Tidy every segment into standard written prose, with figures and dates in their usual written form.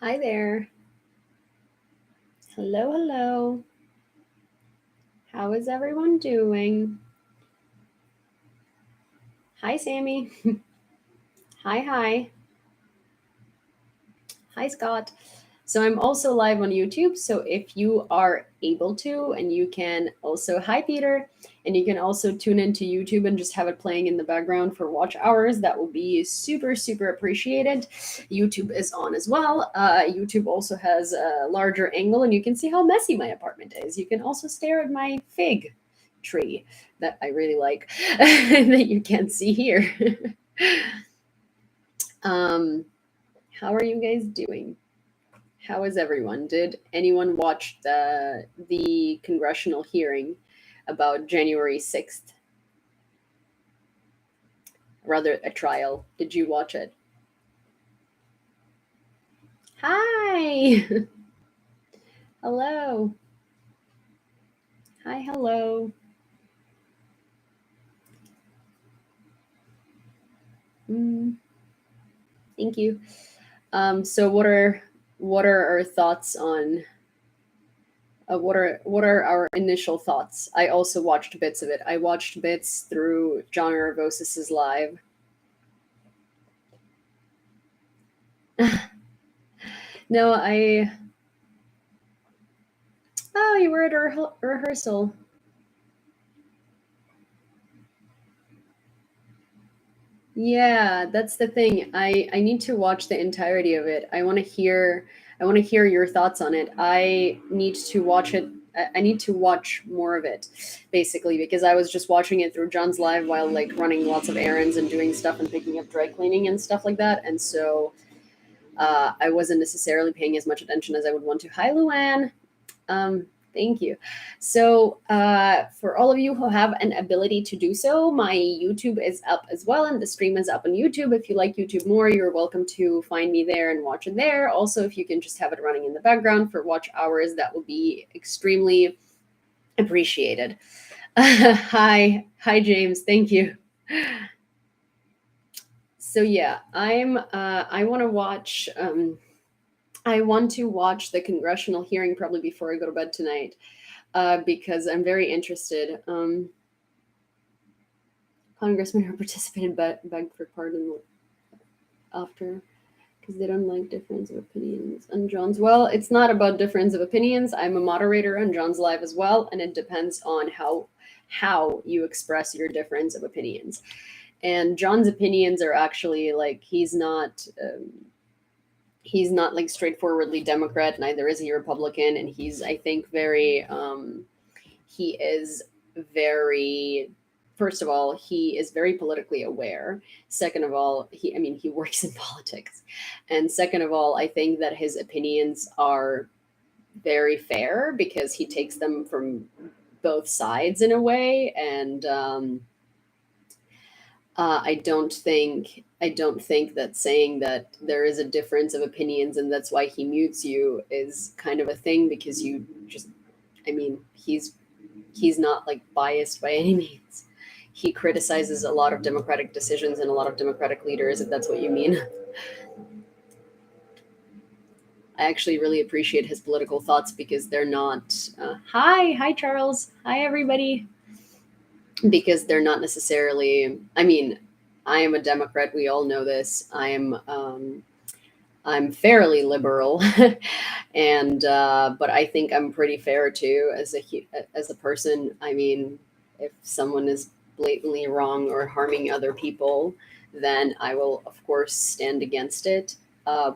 Hi there. Hello, hello. How is everyone doing? Hi, Sammy. Hi, hi. Hi, Scott. So I'm also live on YouTube. So if you are able to, and you can also, hi, Peter, and you can also tune into YouTube and just have it playing in the background for watch hours, that will be super, super appreciated. YouTube is on as well. YouTube also has a larger angle, and you can see how messy my apartment is. You can also stare at my fig tree that I really like that you can't see here. um, how are you guys doing? How is everyone? Did anyone watch the congressional hearing about January 6th? Rather, a trial. Did you watch it? Hi. Hello. Hi, hello. Mm, thank you. So what are our thoughts on what are our initial thoughts? I also watched bits of it. I watched bits through John Arvosis's live. No, I. Oh, you were at a rehearsal. Yeah, that's the thing. I need to watch the entirety of it. I want to hear your thoughts on it. I need to watch it. I need to watch more of it, basically, because I was just watching it through John's live while like running lots of errands and doing stuff and picking up dry cleaning and stuff like that. And so I wasn't necessarily paying as much attention as I would want to. Hi, Luann. Thank you. So, for all of you who have an ability to do so, my YouTube is up as well, and the stream is up on YouTube. If you like YouTube more, you're welcome to find me there and watch it there. Also, if you can just have it running in the background for watch hours, that will be extremely appreciated. Hi, James. Thank you. So yeah, I want to watch. I want to watch the congressional hearing probably before I go to bed tonight. Because I'm very interested. Congressmen who participated begged for pardon after because they don't like difference of opinions on John's. Well, it's not about difference of opinions. I'm a moderator on John's live as well, and it depends on how you express your difference of opinions. And John's opinions are actually like he's not like straightforwardly Democrat. Neither is he Republican, and he's I think very he is very first of all he is very politically aware. Second of all he works in politics, and second of all I think that his opinions are very fair because he takes them from both sides in a way. And I don't think that saying that there is a difference of opinions and that's why he mutes you is kind of a thing, because you just he's not like biased by any means. He criticizes a lot of democratic decisions and a lot of democratic leaders, if that's what you mean. I actually really appreciate his political thoughts because they're not. Hi, Charles. Hi, everybody. Because they're not necessarily. I am a Democrat. We all know this. I'm fairly liberal, and but I think I'm pretty fair too as a person. If someone is blatantly wrong or harming other people, then I will of course stand against it. Uh,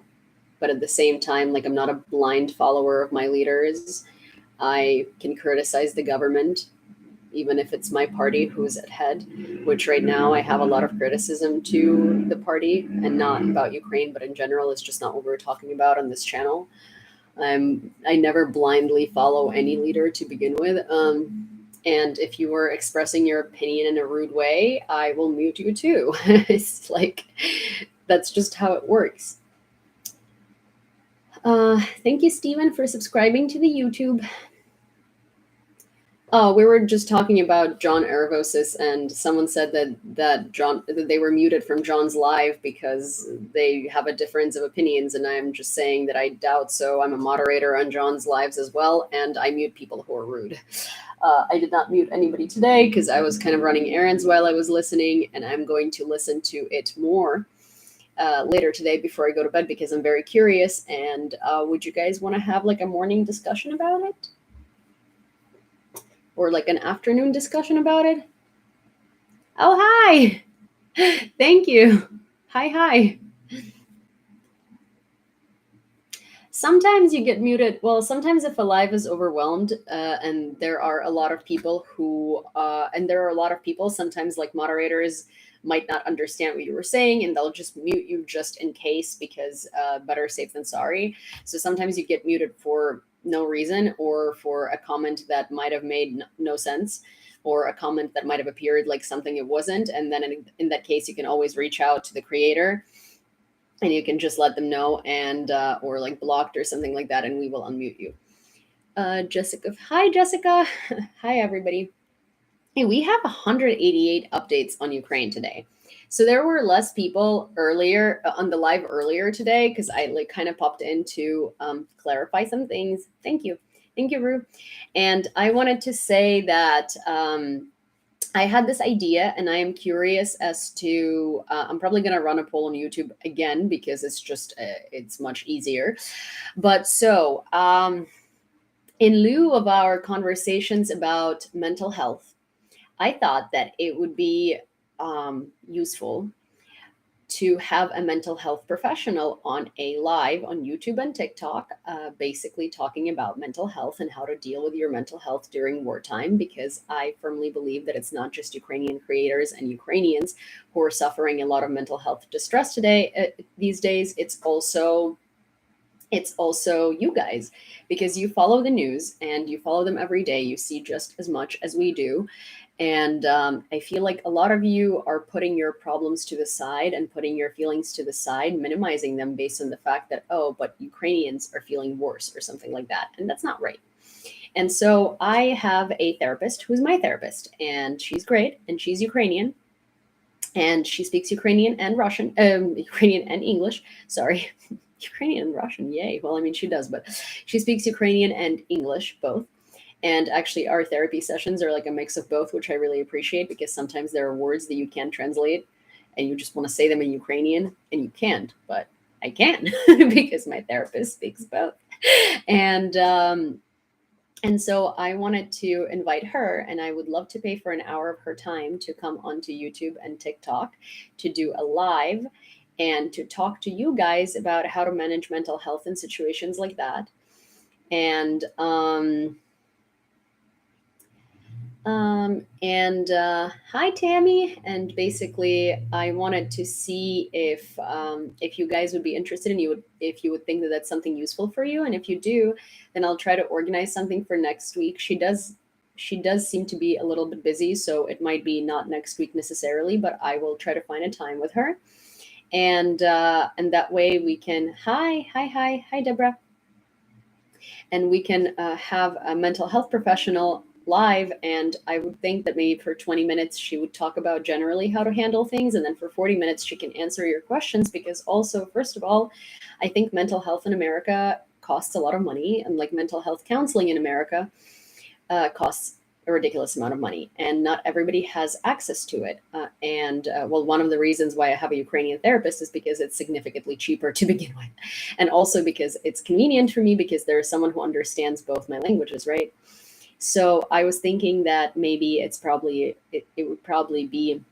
but at the same time, like I'm not a blind follower of my leaders. I can criticize the government, even if it's my party who's at head, which right now I have a lot of criticism to the party, and not about Ukraine, but in general. It's just not what we're talking about on this channel. I never blindly follow any leader to begin with. And if you were expressing your opinion in a rude way, I will mute you too. It's like, that's just how it works. Thank you, Stephen, for subscribing to the YouTube. Oh, we were just talking about John Aravosis, and someone said that they were muted from John's live because they have a difference of opinions, and I'm just saying that I doubt so. I'm a moderator on John's lives as well, and I mute people who are rude. I did not mute anybody today because I was kind of running errands while I was listening, and I'm going to listen to it more later today before I go to bed because I'm very curious. And would you guys want to have like a morning discussion about it? Or like an afternoon discussion about it? Oh, hi. Thank you. Hi, hi. Sometimes you get muted. Well, sometimes if a live is overwhelmed, and there are a lot of people and there are a lot of people, sometimes like moderators might not understand what you were saying and they'll just mute you just in case because better safe than sorry. So sometimes you get muted for no reason or for a comment that might have made no sense or a comment that might have appeared like something it wasn't. And then in that case, you can always reach out to the creator and you can just let them know and or like blocked or something like that and we will unmute you. Jessica, hi Jessica. Hi everybody. Hey, we have 188 updates on Ukraine today. So there were less people earlier on the live earlier today because I like kind of popped in to clarify some things. Thank you, Rue. And I wanted to say that I had this idea, and I am curious as to. I'm probably going to run a poll on YouTube again because it's much easier. But so, in lieu of our conversations about mental health, I thought that it would be useful to have a mental health professional on a live on YouTube and TikTok, basically talking about mental health and how to deal with your mental health during wartime, because I firmly believe that it's not just Ukrainian creators and Ukrainians who are suffering a lot of mental health distress today, these days. It's also you guys because you follow the news and you follow them every day. You see just as much as we do. And I feel like a lot of you are putting your problems to the side and putting your feelings to the side, minimizing them based on the fact that, oh, but Ukrainians are feeling worse or something like that. And that's not right. And so I have a therapist who's my therapist, and she's great, and she's Ukrainian, and she speaks Ukrainian and Russian, Ukrainian and English. Sorry, Ukrainian and Russian. Yay. Well, I mean, she does, but she speaks Ukrainian and English both. And actually, our therapy sessions are like a mix of both, which I really appreciate because sometimes there are words that you can't translate and you just want to say them in Ukrainian and you can't, but I can because my therapist speaks both. And and so I wanted to invite her, and I would love to pay for an hour of her time to come onto YouTube and TikTok to do a live and to talk to you guys about how to manage mental health in situations like that. And hi Tammy. And basically, I wanted to see if you guys would be interested and if you would think that that's something useful for you. And if you do, then I'll try to organize something for next week. She does seem to be a little bit busy, so it might be not next week necessarily, but I will try to find a time with her. And that way we can hi Deborah, and we can have a mental health professional live. And I would think that maybe for 20 minutes she would talk about generally how to handle things, and then for 40 minutes she can answer your questions, because also, first of all, I think mental health in America costs a lot of money, and like mental health counseling in America costs a ridiculous amount of money, and not everybody has access to it. Well, one of the reasons why I have a Ukrainian therapist is because it's significantly cheaper to begin with, and also because it's convenient for me because there's someone who understands both my languages, right? So I was thinking that maybe it would probably be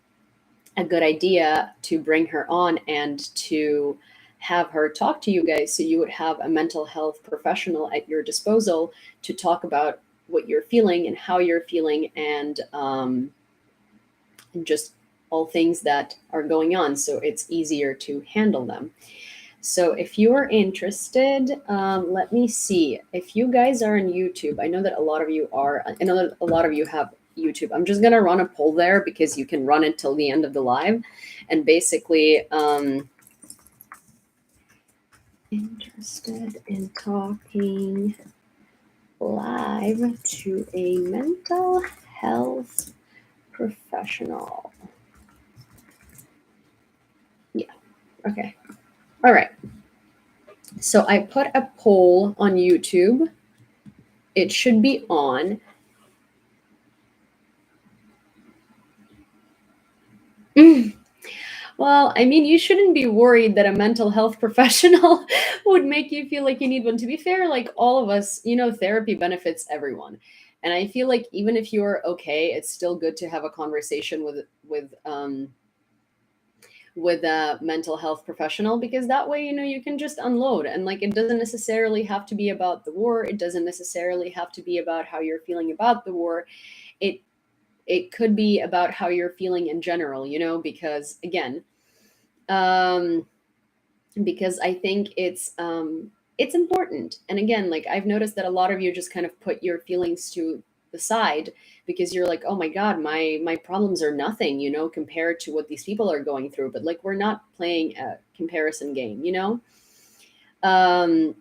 a good idea to bring her on and to have her talk to you guys, so you would have a mental health professional at your disposal to talk about what you're feeling and how you're feeling, and just all things that are going on, so it's easier to handle them. So if you are interested, let me see. If you guys are on YouTube, I know that a lot of you are. I know that a lot of you have YouTube. I'm just gonna run a poll there because you can run it till the end of the live, and basically, interested in talking live to a mental health professional. Yeah. Okay. All right. So I put a poll on YouTube. It should be on. Well, I mean, you shouldn't be worried that a mental health professional would make you feel like you need one. To be fair, like all of us, therapy benefits everyone. And I feel like even if you're okay, it's still good to have a conversation with a mental health professional, because that way, you can just unload, and like it doesn't necessarily have to be about the war. It doesn't necessarily have to be about how you're feeling about the war. It it could be about how you're feeling in general, because again, um because I think it's important. And again, like I've noticed that a lot of you just kind of put your feelings to the side because you're like, oh my god, my problems are nothing, compared to what these people are going through. But like we're not playing a comparison game. Um,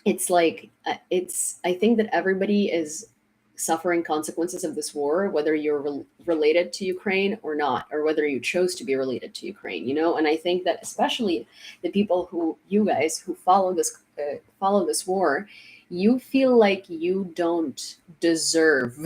it's like it's I think that everybody is suffering consequences of this war, whether you're related to Ukraine or not, or whether you chose to be related to Ukraine. And I think that especially the people who you guys who follow this war, you feel like you don't deserve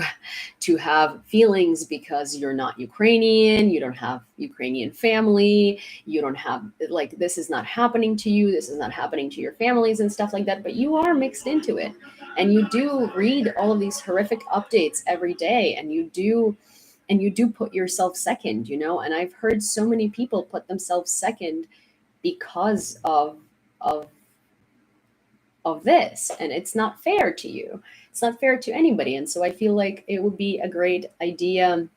to have feelings because you're not Ukrainian, you don't have Ukrainian family, you don't have, like, this is not happening to you, this is not happening to your families and stuff like that, but you are mixed into it. And you do read all of these horrific updates every day, and you do put yourself second. And I've heard so many people put themselves second because of of this, and it's not fair to you. It's not fair to anybody. And so I feel like it would be a great idea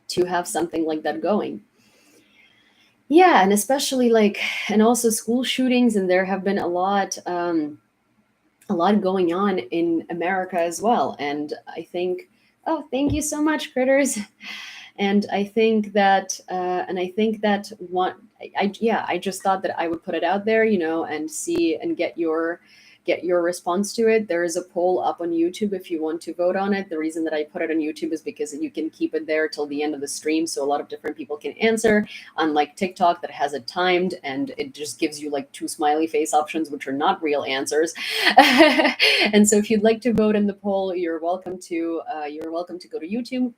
to have something like that going. Yeah, and especially like, and also school shootings, and there have been a lot going on in America as well. And I think, oh, thank you so much, critters. And I think that one, yeah, I just thought that I would put it out there, and see and get your response to it. There is a poll up on YouTube if you want to vote on it. The reason that I put it on YouTube is because you can keep it there till the end of the stream, so a lot of different people can answer. Unlike TikTok that has it timed and it just gives you like two smiley face options, which are not real answers. And so if you'd like to vote in the poll, you're welcome to go to YouTube.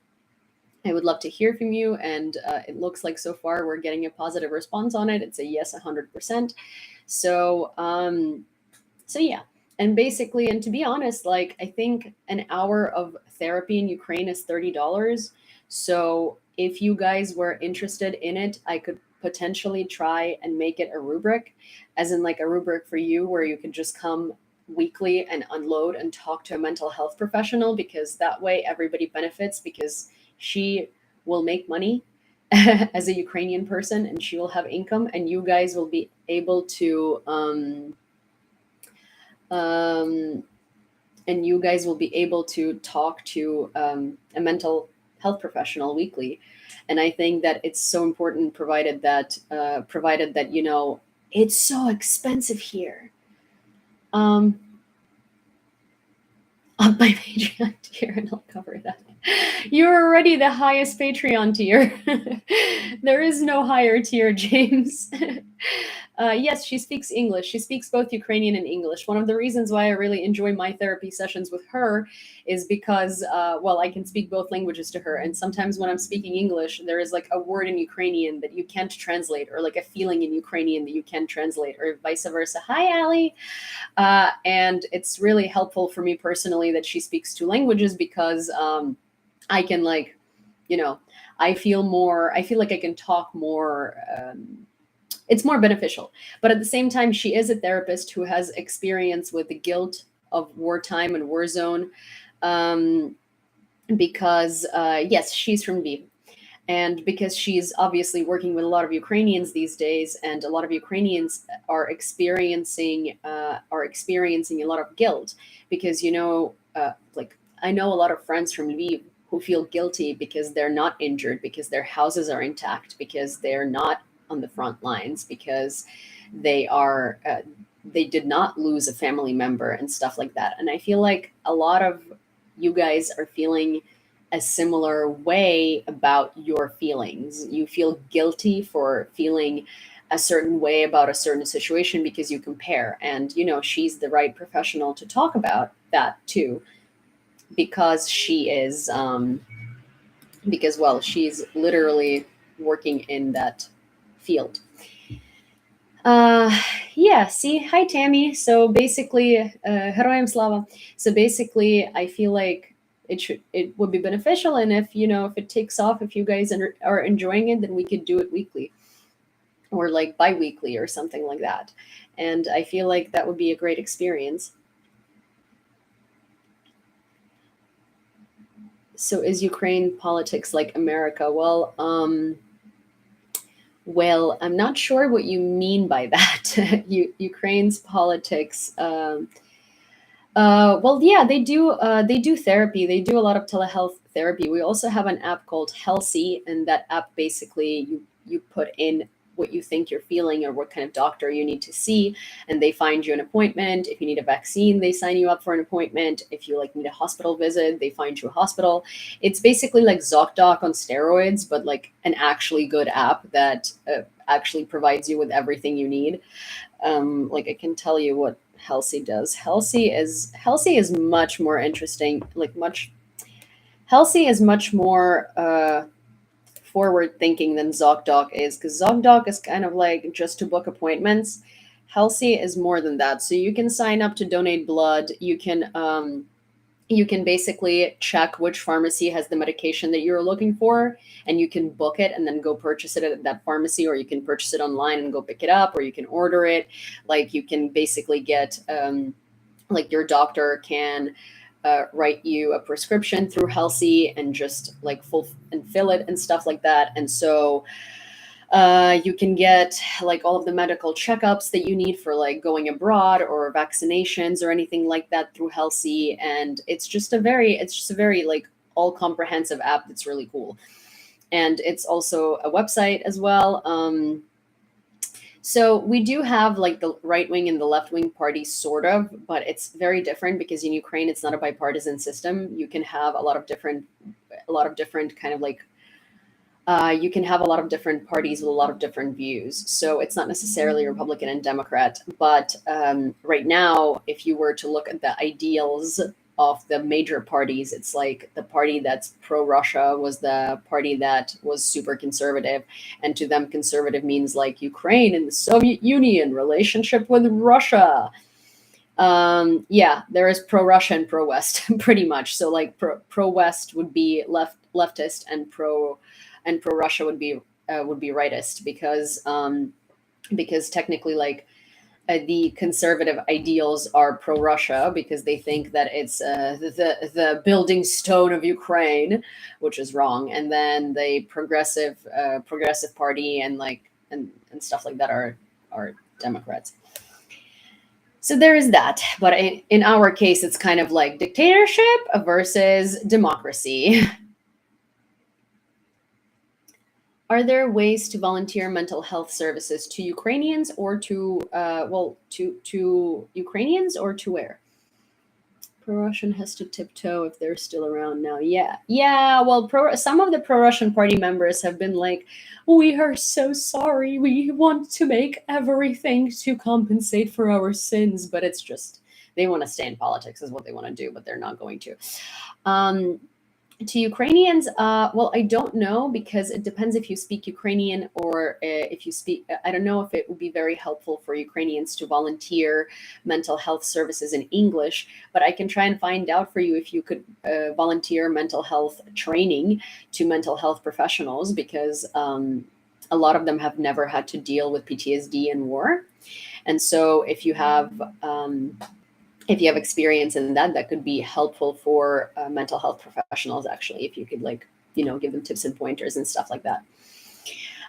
I would love to hear from you, and it looks like so far we're getting a positive response on it. It's a yes, 100%. So yeah. And basically, and to be honest, like I think an hour of therapy in Ukraine is $30. So if you guys were interested in it, I could potentially try and make it a rubric, as in like a rubric for you where you could just come weekly and unload and talk to a mental health professional, because that way everybody benefits, because she will make money as a Ukrainian person, and she will have income, and you guys will be able to um, talk to a mental health professional weekly. And I think that it's so important, provided that it's so expensive here. Um, up my Patreon tier, and I'll cover that. You're already the highest Patreon tier. There is no higher tier, James. Yes, she speaks English. She speaks both Ukrainian and English. One of the reasons why I really enjoy my therapy sessions with her is because, well, I can speak both languages to her. And sometimes when I'm speaking English, there is like a word in Ukrainian that you can't translate, or like a feeling in Ukrainian that you can't translate, or vice versa. Hi, Ali. And it's really helpful for me personally that she speaks two languages, because I can, like, you know, I feel like I can talk more. It's more beneficial. But at the same time, she is a therapist who has experience with the guilt of wartime and war zone. Um, because, yes, she's from Lviv, and because she's obviously working with a lot of Ukrainians these days, and a lot of Ukrainians are experiencing a lot of guilt, because like, I know a lot of friends from Lviv who feel guilty because they're not injured, because their houses are intact, because they're not on the front lines, because they are they did not lose a family member and stuff like that. And I feel like a lot of you guys are feeling a similar way about your feelings. You feel guilty for feeling a certain way about a certain situation because you compare. And, she's the right professional to talk about that too, because well, she's literally working in that field. Uh, yeah, see, hi Tammy. So basically, Heroyam Slava. So basically, I feel like it would be beneficial, and if it takes off, if you guys are enjoying it, then we could do it weekly or like bi-weekly or something like that. And I feel like that would be a great experience. So is Ukraine politics like America? Well, I'm not sure what you mean by that. Ukraine's politics. Well, yeah, they do. They do therapy. They do a lot of telehealth therapy. We also have an app called Healthy, and that app basically you put in what you think you're feeling or what kind of doctor you need to see, and they find you an appointment. If you need a vaccine, they sign you up for an appointment. If you like need a hospital visit, they find you a hospital. It's basically like ZocDoc on steroids, but like an actually good app that actually provides you with everything you need. Like I can tell you what Halsey does. Halsey is much more interesting. Halsey is much more forward thinking than ZocDoc is, because ZocDoc is kind of like just to book appointments. Halsey is more than that. So you can sign up to donate blood. You can basically check which pharmacy has the medication that you're looking for, and you can book it and then go purchase it at that pharmacy, or you can purchase it online and go pick it up, or you can order it. Like you can basically get like your doctor can write you a prescription through Healthy and just like fill it and stuff like that. And so you can get like all of the medical checkups that you need for like going abroad or vaccinations or anything like that through Healthy. And it's just a very like all comprehensive app that's really cool. And it's also a website as well. So we do have like the right wing and the left wing parties, sort of, but it's very different because in Ukraine it's not a bipartisan system. You can have a lot of different kind of like you can have a lot of different parties with a lot of different views. So it's not necessarily Republican and Democrat. But right now, if you were to look at the ideals of the major parties, it's like the party that's pro-Russia was the party that was super conservative. And to them, conservative means like Ukraine and the Soviet Union, relationship with Russia. Yeah, there is pro-Russia and pro-West pretty much. So like pro-West would be leftist, and pro-Russia would be rightist, because technically like the conservative ideals are pro-Russia because they think that it's the building stone of Ukraine, which is wrong. And then the progressive party and like and stuff like that are Democrats. So there is that. But in our case, it's kind of like dictatorship versus democracy. Are there ways to volunteer mental health services to Ukrainians or to Ukrainians, or to where? Pro-Russian has to tiptoe if they're still around now. Yeah. Well, some of the pro-Russian party members have been like, "We are so sorry. We want to make everything to compensate for our sins," but it's just they want to stay in politics, is what they want to do, but they're not going to. To Ukrainians, well, I don't know, because it depends if you speak Ukrainian or if you speak. I don't know if it would be very helpful for Ukrainians to volunteer mental health services in English, but I can try and find out for you if you could volunteer mental health training to mental health professionals, because a lot of them have never had to deal with PTSD and war. And so if you have experience in that, that could be helpful for mental health professionals, actually, if you could give them tips and pointers and stuff like that.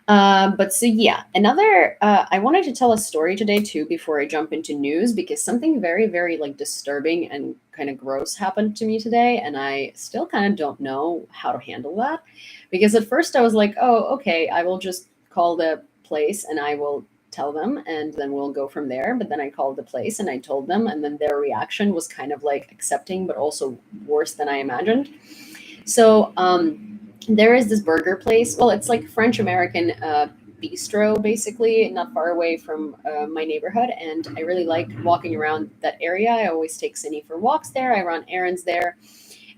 But so yeah, I wanted to tell a story today too, before I jump into news, because something very, very like disturbing and kind of gross happened to me today. And I still kind of don't know how to handle that, because at first I was like, oh, okay, I will just call the place and I will tell them, and then we'll go from there. But then I called the place and I told them, and then their reaction was kind of like accepting, but also worse than I imagined. So there is this burger place. Well, it's like French American bistro, basically, not far away from my neighborhood. And I really like walking around that area. I always take Cindy for walks there. I run errands there.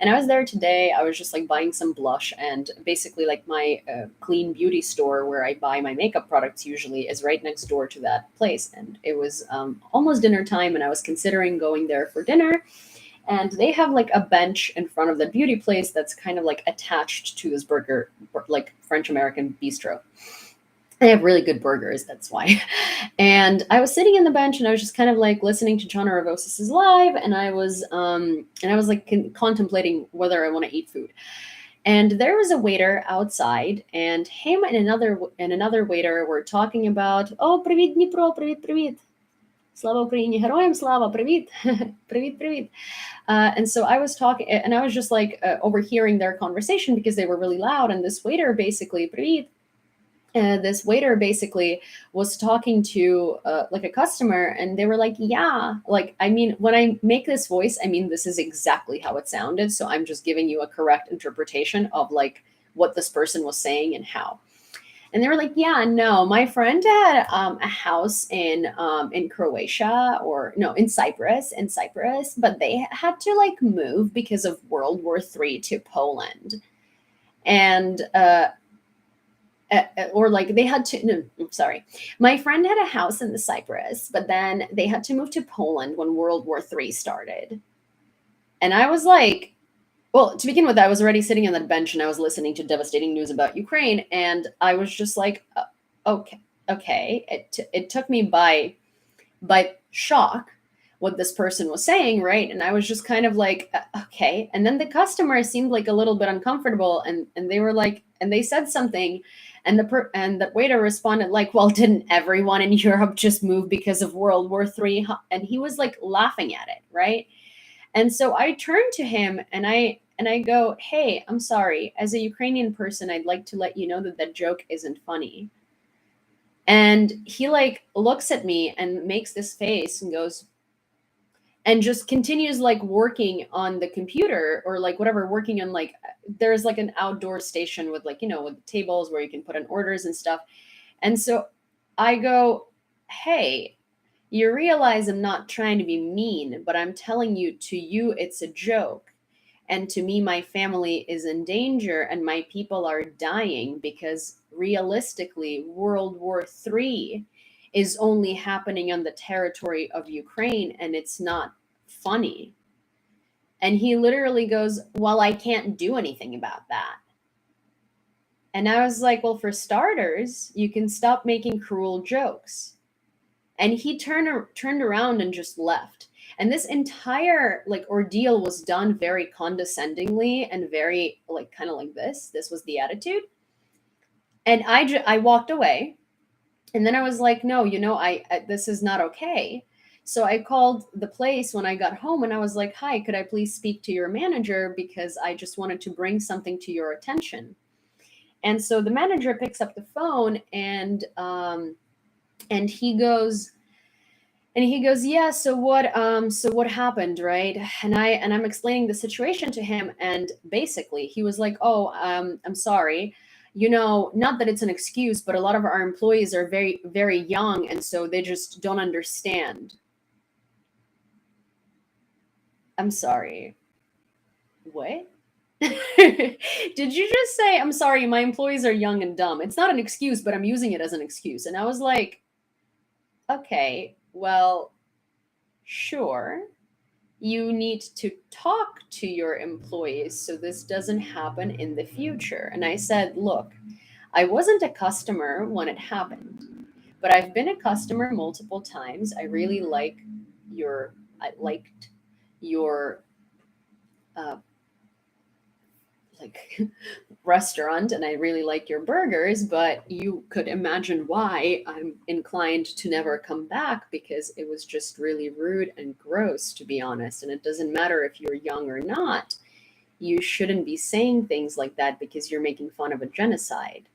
And I was there today. I was just like buying some blush, and basically, like my clean beauty store where I buy my makeup products usually is right next door to that place. And it was almost dinner time, and I was considering going there for dinner. And they have like a bench in front of the beauty place that's kind of like attached to this burger, like French American bistro. They have really good burgers, that's why. And I was sitting on the bench and I was just kind of like listening to John Arvosis's live, and I was like contemplating whether I want to eat food. And there was a waiter outside, and him and another waiter were talking about, oh, привіт, Дніпро, привіт, привіт. Слава Україні, героям слава, привіт, привіт, привіт. And so I was talking, and I was just like overhearing their conversation because they were really loud. And this waiter basically, привіт, this waiter basically was talking to like a customer, and they were like, yeah, like, I mean, when I make this voice, I mean, this is exactly how it sounded. So I'm just giving you a correct interpretation of like what this person was saying and how. And they were like, yeah, no, my friend had a house in Croatia, or no, in Cyprus, but they had to like move because of World War III to Poland. And or like they had to, no, I'm sorry, my friend had a house in the Cyprus, but then they had to move to Poland when World War III started. And I was like, well, to begin with, I was already sitting on that bench and I was listening to devastating news about Ukraine, and I was just like, okay. It took me by shock what this person was saying, right? And I was just kind of like, okay. And then the customer seemed like a little bit uncomfortable, and they were like, and they said something, and the waiter responded like, well, didn't everyone in Europe just move because of World War III? And he was like laughing at it, right? And so I turned to him and I go, hey, I'm sorry. As a Ukrainian person, I'd like to let you know that that joke isn't funny. And he like looks at me and makes this face and goes, and just continues like working on the computer or like whatever, working on like, there's like an outdoor station with like, with tables where you can put in orders and stuff. And so I go, hey, you realize I'm not trying to be mean, but I'm telling you, to you, it's a joke. And to me, my family is in danger and my people are dying because realistically, World War III is only happening on the territory of Ukraine, and it's not funny. And he literally goes, well, I can't do anything about that. And I was like, well, for starters, you can stop making cruel jokes. And he turned around and just left. And this entire like ordeal was done very condescendingly and very like kind of like this was the attitude. And I walked away, and then I was like, no, I this is not okay. So I called the place when I got home, and I was like, hi, could I please speak to your manager, because I just wanted to bring something to your attention. And so the manager picks up the phone, and he goes, yeah, so what happened, right? And I'm explaining the situation to him, and basically he was like, oh, I'm sorry, not that it's an excuse, but a lot of our employees are very, very young, and so they just don't understand. I'm sorry, what? Did you just say, I'm sorry, my employees are young and dumb? It's not an excuse, but I'm using it as an excuse. And I was like, okay, well, sure, you need to talk to your employees so this doesn't happen in the future. And I said, look, I wasn't a customer when it happened, but I've been a customer multiple times. I liked your like restaurant, and I really like your burgers, but you could imagine why I'm inclined to never come back, because it was just really rude and gross, to be honest. And it doesn't matter if you're young or not. You shouldn't be saying things like that because you're making fun of a genocide.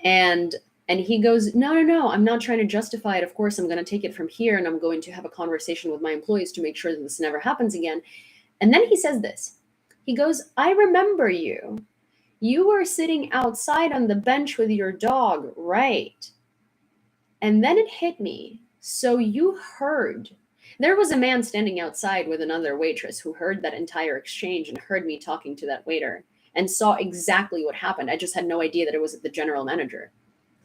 And And he goes, no, no, no, I'm not trying to justify it. Of course, I'm going to take it from here and I'm going to have a conversation with my employees to make sure that this never happens again. And then he says this. He goes, I remember you. You were sitting outside on the bench with your dog, right? And then it hit me. So you heard. There was a man standing outside with another waitress who heard that entire exchange and heard me talking to that waiter and saw exactly what happened. I just had no idea that it was the general manager.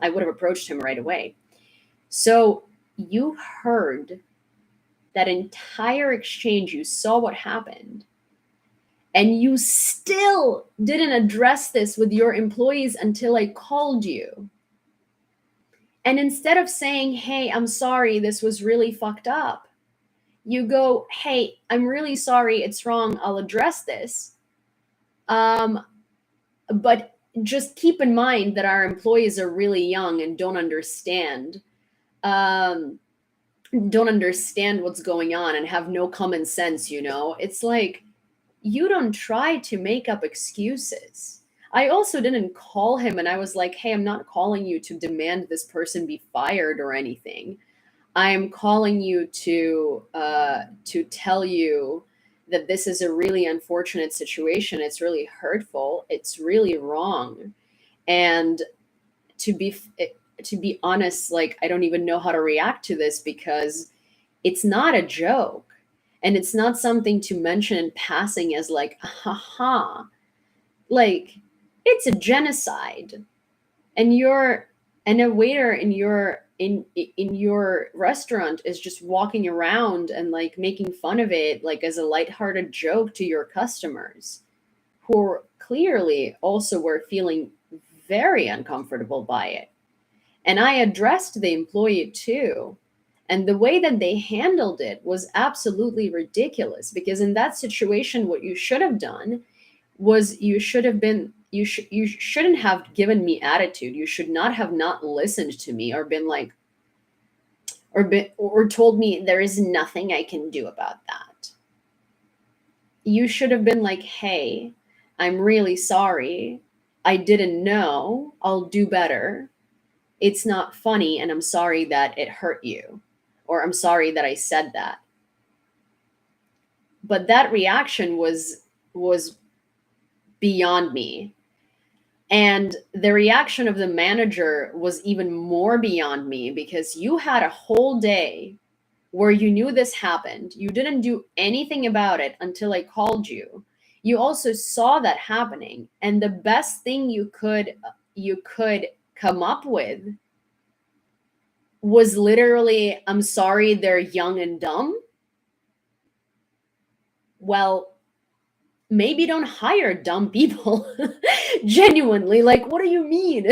I would have approached him right away. So you heard that entire exchange, you saw what happened, and you still didn't address this with your employees until I called you. And instead of saying, hey, I'm sorry, this was really fucked up, you go, hey, I'm really sorry, it's wrong, I'll address this. But just keep in mind that our employees are really young and don't understand what's going on and have no common sense, you know? It's like, you don't try to make up excuses. I also didn't call him and I was like, hey, I'm not calling you to demand this person be fired or anything. I'm calling you to tell you that this is a really unfortunate situation. It's really hurtful. It's really wrong. And to be to be honest, like I don't even know how to react to this because it's not a joke. And it's not something to mention in passing as like, haha. Like, it's a genocide. And you're and a waiter in your restaurant is just walking around and like making fun of it like as a lighthearted joke to your customers who clearly also were feeling very uncomfortable by it. And I addressed the employee too. And the way that they handled it was absolutely ridiculous because in that situation, what you should have done was you shouldn't have given me attitude. You should not have not listened to me or been like, or told me there is nothing I can do about that. You should have been like, hey, I'm really sorry. I didn't know. I'll do better. It's not funny and I'm sorry that it hurt you. Or I'm sorry that I said that. But that reaction was beyond me. And the reaction of the manager was even more beyond me because you had a whole day where you knew this happened. You didn't do anything about it until I called you. You also saw that happening. And the best thing you could come up with was literally, I'm sorry, they're young and dumb. Well, maybe don't hire dumb people. Genuinely, like, what do you mean?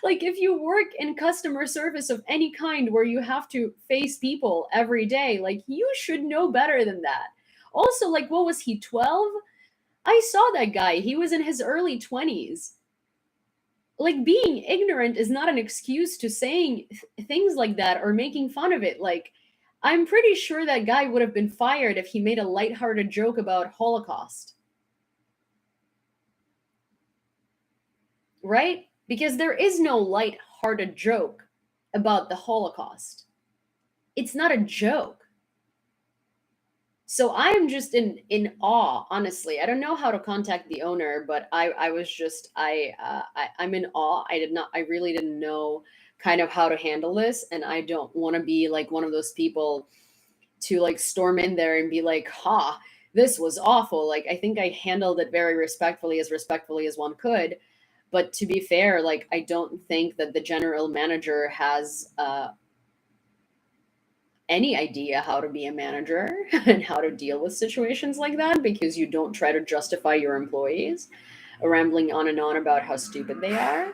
Like, if you work in customer service of any kind where you have to face people every day, like, you should know better than that. Also, like, what was he, 12? I saw that guy. He was in his early 20s. Like, being ignorant is not an excuse to saying things like that or making fun of it. Like, I'm pretty sure that guy would have been fired if he made a lighthearted joke about Holocaust. Right? Because there is no light-hearted joke about the Holocaust. It's not a joke. So I am just in awe, honestly. I don't know how to contact the owner, but I was just I'm in awe. I really didn't know kind of how to handle this, and I don't want to be like one of those people to like storm in there and be like, "Ha, this was awful." Like I think I handled it very respectfully as one could. But to be fair, like I don't think that the general manager has any idea how to be a manager and how to deal with situations like that because you don't try to justify your employees rambling on and on about how stupid they are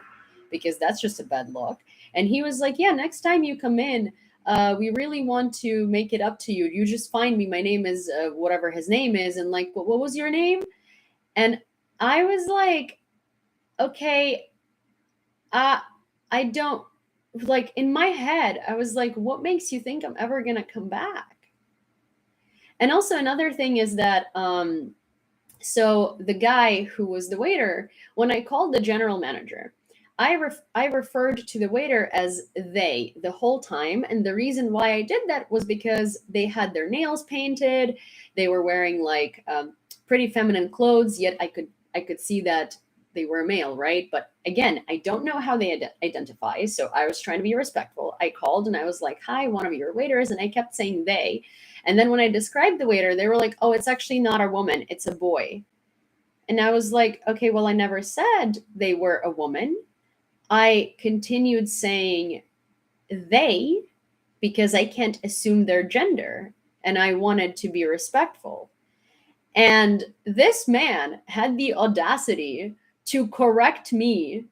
because that's just a bad look. And he was like, yeah, next time you come in, we really want to make it up to you. You just find me. My name is whatever his name is. And like, what was your name? And I was like, okay, I don't, like in my head, I was like, what makes you think I'm ever going to come back? And also another thing is that, so the guy who was the waiter, when I called the general manager, I referred to the waiter as they the whole time, and the reason why I did that was because they had their nails painted, they were wearing like pretty feminine clothes, yet I could see that they were a male, right? But again, I don't know how they identify, so I was trying to be respectful. I called and I was like, "Hi, one of your waiters," and I kept saying they. And then when I described the waiter, they were like, "Oh, it's actually not a woman, it's a boy." And I was like, "Okay, well, I never said they were a woman." I continued saying they because I can't assume their gender and I wanted to be respectful. And this man had the audacity to correct me,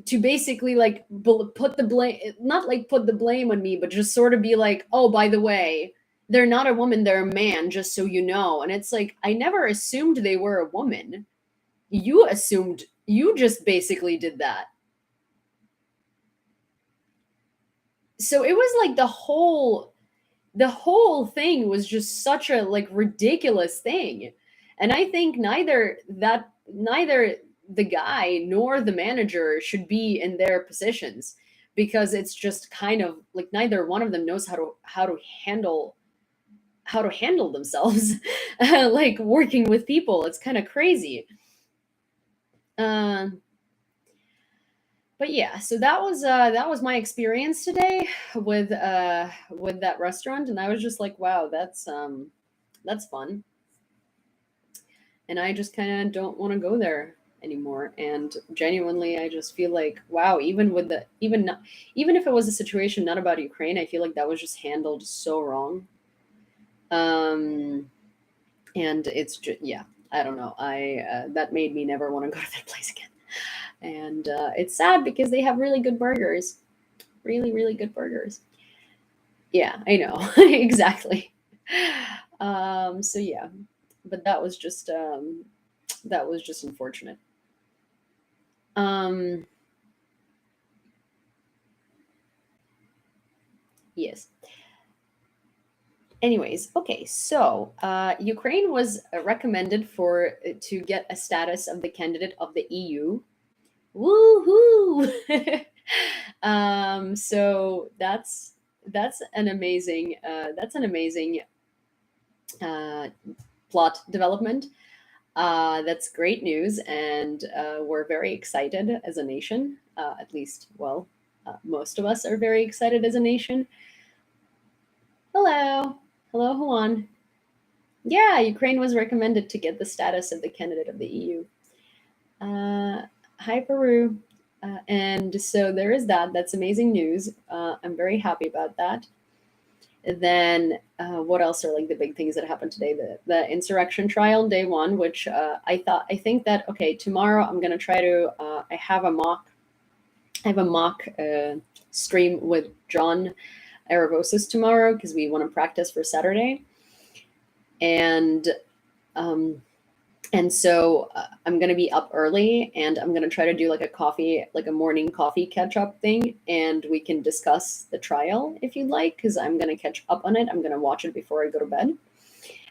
to basically like put the blame, not like put the blame on me, but just sort of be like, "Oh, by the way, they're not a woman, they're a man, just so you know." And it's like, I never assumed they were a woman. You assumed, you just basically did that. So it was like the whole thing was just such a like ridiculous thing. And I think neither the guy nor the manager should be in their positions, because it's just kind of like neither one of them knows how to handle themselves like working with people. It's kind of crazy. um but yeah, so that was my experience today with that restaurant, and I was just like, wow, that's fun. And I just kind of don't want to go there anymore. And genuinely, I just feel like, wow, even with the even not, even if it was a situation not about Ukraine, I feel like that was just handled so wrong. Um, and it's just, yeah, I don't know. I That made me never want to go to that place again. And it's sad because they have really good burgers, really, really good burgers. Yeah, I know. Exactly. So yeah, but that was just unfortunate. Um, yes. Anyways, okay. So Ukraine was recommended for to get a status of the candidate of the EU. Woohoo! So that's an amazing uh, plot development. That's great news, and we're very excited as a nation. At least, well, most of us are very excited as a nation. Hello, hello, Juan. Yeah, Ukraine was recommended to get the status of the candidate of the EU. Hi, Peru. And so there is that. That's amazing news. I'm very happy about that. Then what else are like the big things that happened today? The insurrection trial, day one, which I think that okay, tomorrow I'm gonna try to. I have a mock stream with John Aravosis tomorrow because we want to practice for Saturday, and um, and so I'm gonna be up early, and I'm gonna try to do like a coffee, like a morning coffee catch up thing, and we can discuss the trial if you'd like, because I'm gonna catch up on it. I'm gonna watch it before I go to bed,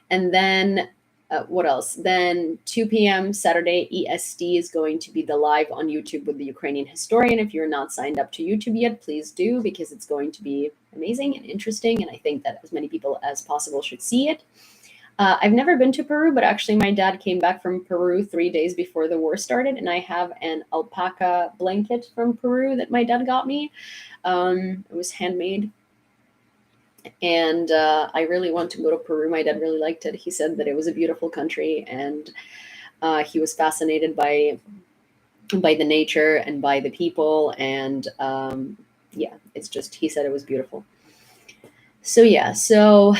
and then what else? Then 2 p.m. Saturday EST is going to be the live on YouTube with the Ukrainian historian. If you're not signed up to YouTube yet, please do, because it's going to be amazing and interesting, and I think that as many people as possible should see it. I've never been to Peru, but actually, my dad came back from Peru 3 days before the war started, and I have an alpaca blanket from Peru that my dad got me. It was handmade, and I really want to go to Peru. My dad really liked it. He said that it was a beautiful country, and he was fascinated by the nature and by the people, and yeah, it's just he said it was beautiful. So yeah, so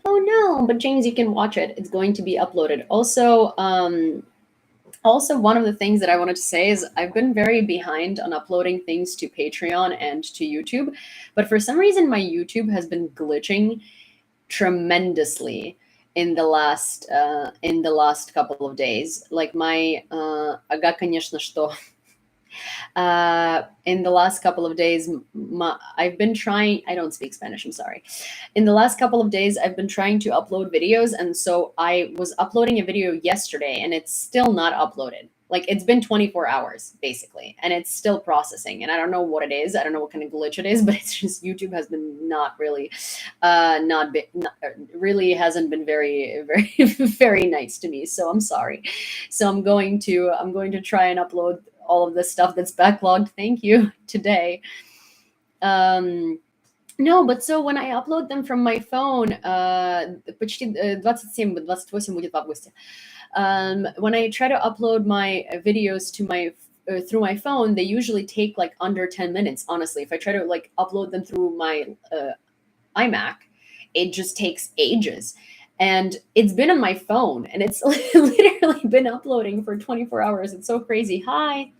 oh no, but James, you can watch it. It's going to be uploaded. Also, one of the things that I wanted to say is I've been very behind on uploading things to Patreon and to YouTube, but for some reason my YouTube has been glitching tremendously in the last couple of days. Like my ага, конечно, что. In the last couple of days, I've been trying. I don't speak Spanish. I'm sorry. In the last couple of days, I've been trying to upload videos, and so I was uploading a video yesterday, and it's still not uploaded. Like it's been 24 hours basically, and it's still processing. And I don't know what it is. I don't know what kind of glitch it is, but it's just YouTube has been not really, really hasn't been very, very, very nice to me. So I'm sorry. So I'm going to try and upload all of this stuff that's backlogged. Thank you today. No, but so when I upload them from my phone, почти 27, 28 будет в августе. When I try to upload my videos to my through my phone, they usually take like under 10 minutes. Honestly, if I try to like upload them through my iMac, it just takes ages. And it's been on my phone, and it's literally been uploading for 24 hours. It's so crazy. Hi.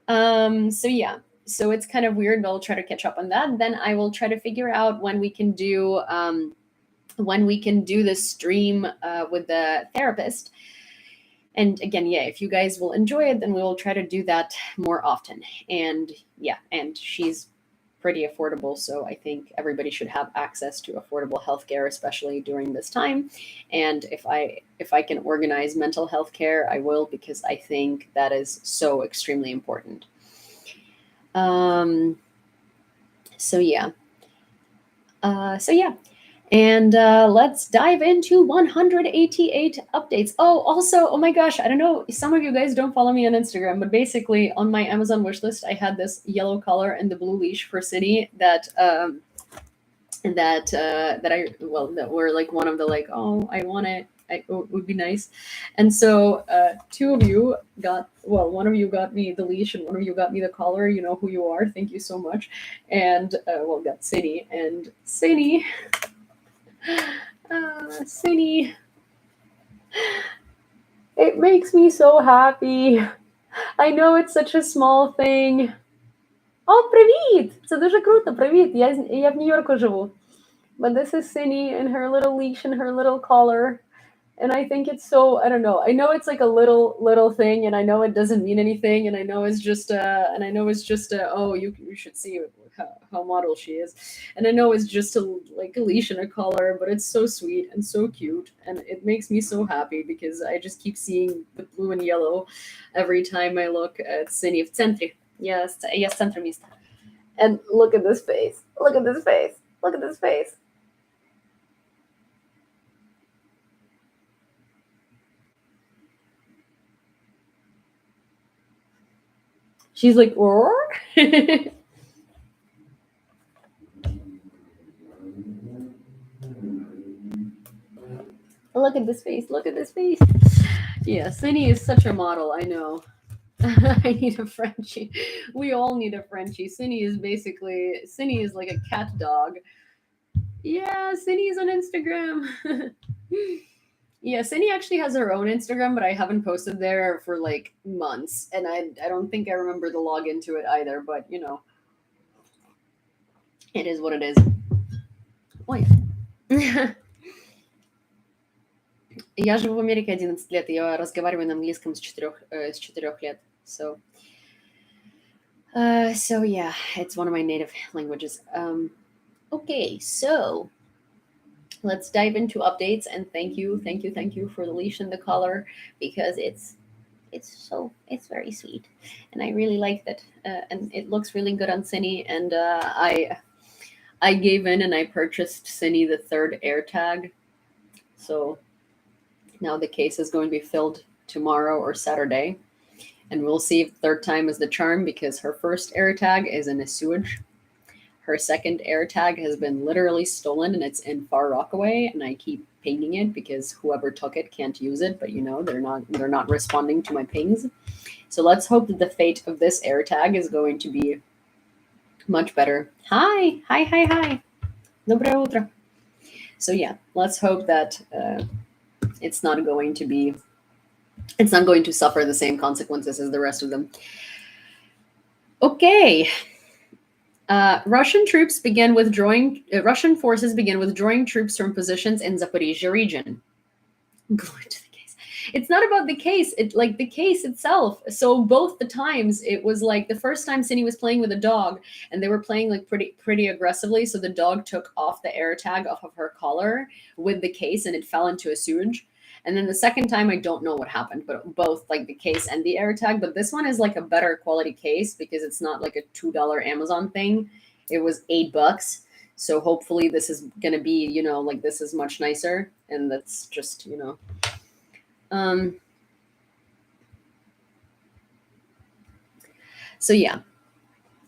So yeah, so it's kind of weird, but I'll try to catch up on that. Then I will try to figure out when we can do this stream with the therapist. And again, yeah, if you guys will enjoy it, then we will try to do that more often. And yeah, and she's pretty affordable, so I think everybody should have access to affordable healthcare, especially during this time. And if I can organize mental health care, I will, because I think that is so extremely important. So yeah. And let's dive into 188 updates. Oh, also, oh my gosh, I don't know, some of you guys don't follow me on Instagram, but basically on my Amazon wish list, I had this yellow collar and the blue leash for City that were like one of the like, oh, I want it. It would be nice. And so two of you got, well, one of you got me the leash and one of you got me the collar. You know who you are. Thank you so much. And got City. And City, City, it makes me so happy. I know it's such a small thing. О, привіт! Це дуже круто, привіт! Я в Нью-Йорку живу. But this is Cindy and her little leash and her little collar. And I think it's so, I don't know. I know it's like a little thing, and I know it doesn't mean anything, and I know it's just oh, you should see how model she is. And I know it's just a leash and a collar, but it's so sweet and so cute, and it makes me so happy because I just keep seeing the blue and yellow every time I look at Cindy в центре. Yes, yes, центр места. And look at this face. Look at this face. Look at this face. She's like, roar. Look at this face. Look at this face. Yeah, Cindy is such a model. I know. I need a Frenchie. We all need a Frenchie. Cindy is like a cat dog. Yeah, Cindy's on Instagram. Yeah, Cindy actually has her own Instagram, but I haven't posted there for like months, and I don't think I remember the login to it either. But you know, it is what it is. Oh yeah. Я живу в Америке 11 лет, я разговариваю на английском с 4 лет. So yeah, it's one of my native languages. Okay, so let's dive into updates, and thank you for the leash and the collar, because it's very sweet, and I really like that, and it looks really good on Cindy. And I gave in and I purchased Cindy the third AirTag, so now the case is going to be filled tomorrow or Saturday, and we'll see if the third time is the charm, because her first AirTag is in a sewage. Her second AirTag has been literally stolen, and it's in Far Rockaway, and I keep pinging it because whoever took it can't use it, but you know, they're not responding to my pings. So let's hope that the fate of this AirTag is going to be much better. Hi. Доброе утро. So yeah, let's hope that it's not going to suffer the same consequences as the rest of them. Okay. Russian forces begin withdrawing troops from positions in Zaporizhia region. Glory to the case. It's not about the case. It's like the case itself. So both the times, it was like the first time Cindy was playing with a dog, and they were playing like pretty aggressively. So the dog took off the AirTag off of her collar with the case, and it fell into a sewage. And then the second time, I don't know what happened, but both like the case and the AirTag. But this one is like a better quality case because it's not like a $2 Amazon thing. It was $8. So hopefully this is gonna be, like this is much nicer. And that's just, so yeah.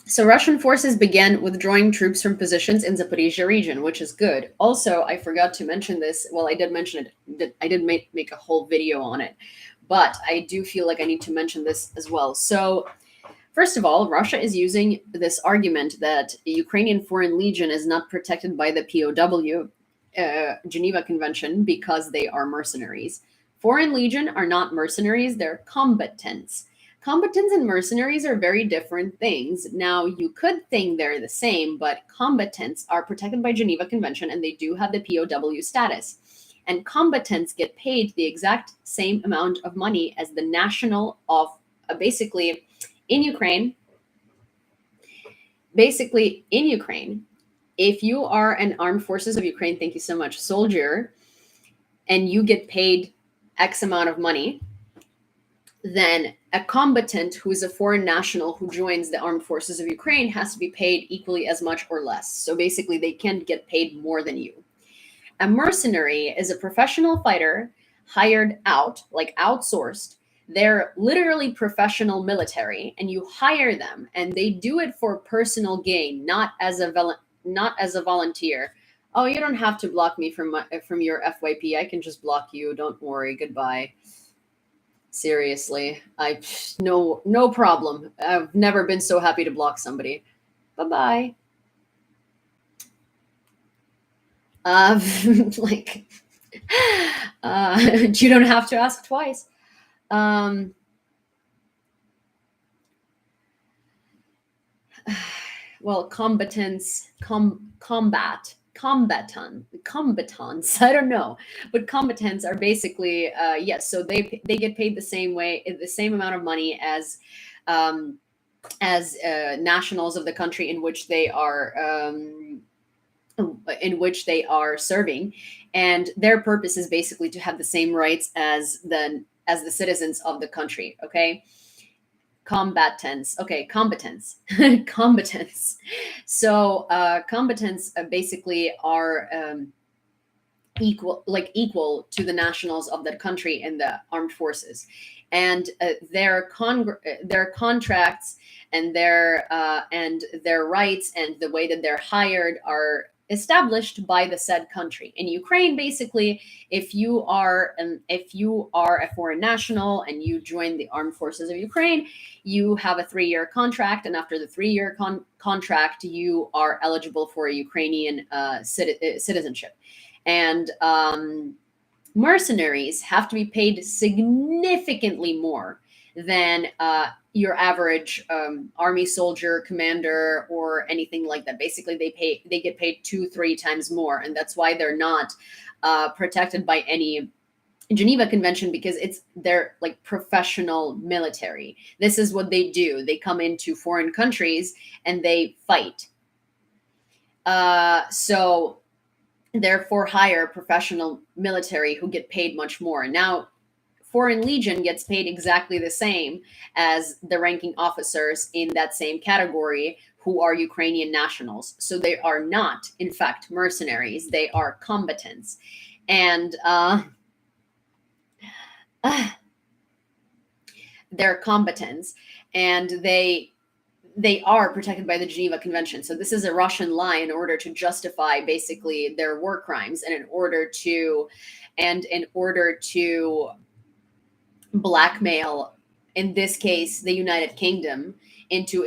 So Russian forces began withdrawing troops from positions in Zaporizhia region, which is good. Also, I forgot to mention this. Well, I did mention it. I did make a whole video on it, but I do feel like I need to mention this as well. So, first of all, Russia is using this argument that the Ukrainian Foreign Legion is not protected by the POW Geneva Convention because they are mercenaries. Foreign Legion are not mercenaries; they're combatants. Combatants and mercenaries are very different things. Now, you could think they're the same, but combatants are protected by Geneva Convention and they do have the POW status. And combatants get paid the exact same amount of money as the national of basically in Ukraine. Basically, in Ukraine, if you are an armed forces of Ukraine, thank you so much, soldier, and you get paid X amount of money, then a combatant who is a foreign national who joins the armed forces of Ukraine has to be paid equally as much or less. So basically, they can't get paid more than you. A mercenary is a professional fighter hired out, like outsourced. They're literally professional military, and you hire them, and they do it for personal gain, not as a volunteer. Oh, you don't have to block me from your FYP. I can just block you. Don't worry. Goodbye. Seriously, no problem. I've never been so happy to block somebody. Bye bye. Like, you don't have to ask twice. Um, well, combatants. I don't know, but combatants are basically yes. So they get paid the same way, the same amount of money um, as nationals of the country in which they are serving, and their purpose is basically to have the same rights as the citizens of the country. Okay, combatants. Okay, combatants. Combatants. So combatants basically are equal to the nationals of that country in the armed forces, and their contracts and their rights and the way that they're hired are established by the said country. In Ukraine, basically, if you are a foreign national and you join the armed forces of Ukraine, you have a 3-year contract, and after the 3-year contract, you are eligible for a Ukrainian citizenship. And mercenaries have to be paid significantly more than your average army soldier, commander, or anything like that. Basically, they get paid 2-3 times more, and that's why they're not protected by any Geneva Convention, because they're like professional military. This is what they do. They come into foreign countries and they fight. So therefore hire professional military who get paid much more. Now, Foreign Legion gets paid exactly the same as the ranking officers in that same category who are Ukrainian nationals. So they are not, in fact, mercenaries. They are combatants. And they're combatants, and they are protected by the Geneva Convention. So this is a Russian lie in order to justify basically their war crimes, and in order to blackmail, in this case, the United Kingdom into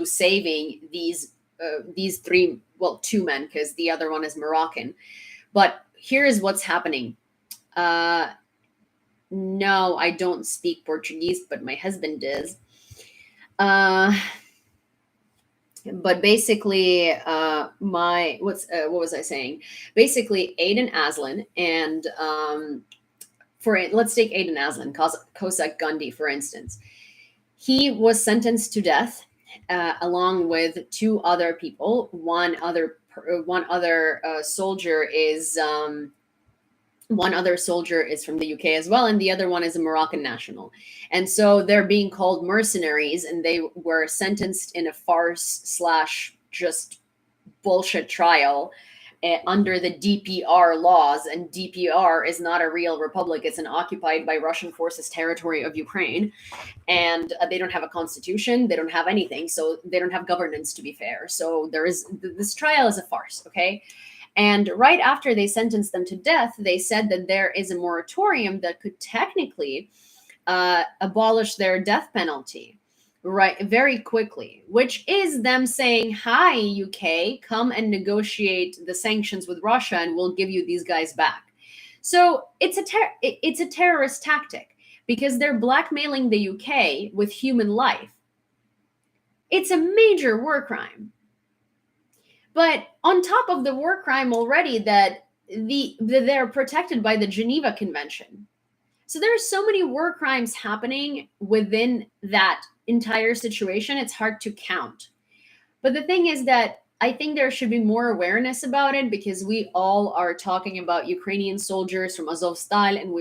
saving these three, well, 2 men, because the other one is Moroccan. But here is what's happening. No, I don't speak Portuguese, but my husband does. But basically, what was I saying? Basically, Aidan Aslan and let's take Aidan Aslan, Cossack Gundy, for instance. He was sentenced to death along with 2 other people. One other soldier is One other soldier is from the UK as well, and the other one is a Moroccan national. And so they're being called mercenaries, and they were sentenced in a farce slash just bullshit trial under the DPR laws. And DPR is not a real republic, it's an occupied by Russian forces territory of Ukraine. And they don't have a constitution, they don't have anything, so they don't have governance, to be fair. So this trial is a farce, okay? And right after they sentenced them to death, they said that there is a moratorium that could technically abolish their death penalty, right, very quickly, which is them saying, hi, UK, come and negotiate the sanctions with Russia and we'll give you these guys back. So it's a terrorist tactic because they're blackmailing the UK with human life. It's a major war crime. But on top of the war crime already, that they're protected by the Geneva Convention. So there are so many war crimes happening within that entire situation, it's hard to count. But the thing is that I think there should be more awareness about it, because we all are talking about Ukrainian soldiers from Azovstal, and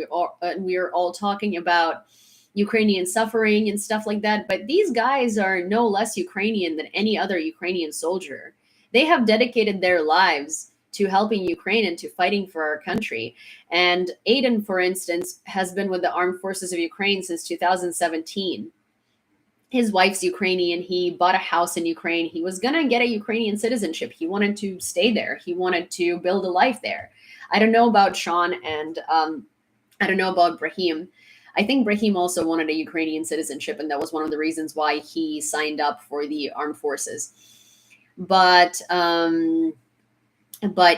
we are all talking about Ukrainian suffering and stuff like that. But these guys are no less Ukrainian than any other Ukrainian soldier. They have dedicated their lives to helping Ukraine and to fighting for our country. And Aidan, for instance, has been with the armed forces of Ukraine since 2017. His wife's Ukrainian. He bought a house in Ukraine. He was going to get a Ukrainian citizenship. He wanted to stay there. He wanted to build a life there. I don't know about Sean, and I don't know about Brahim. I think Brahim also wanted a Ukrainian citizenship, and that was one of the reasons why he signed up for the armed forces. But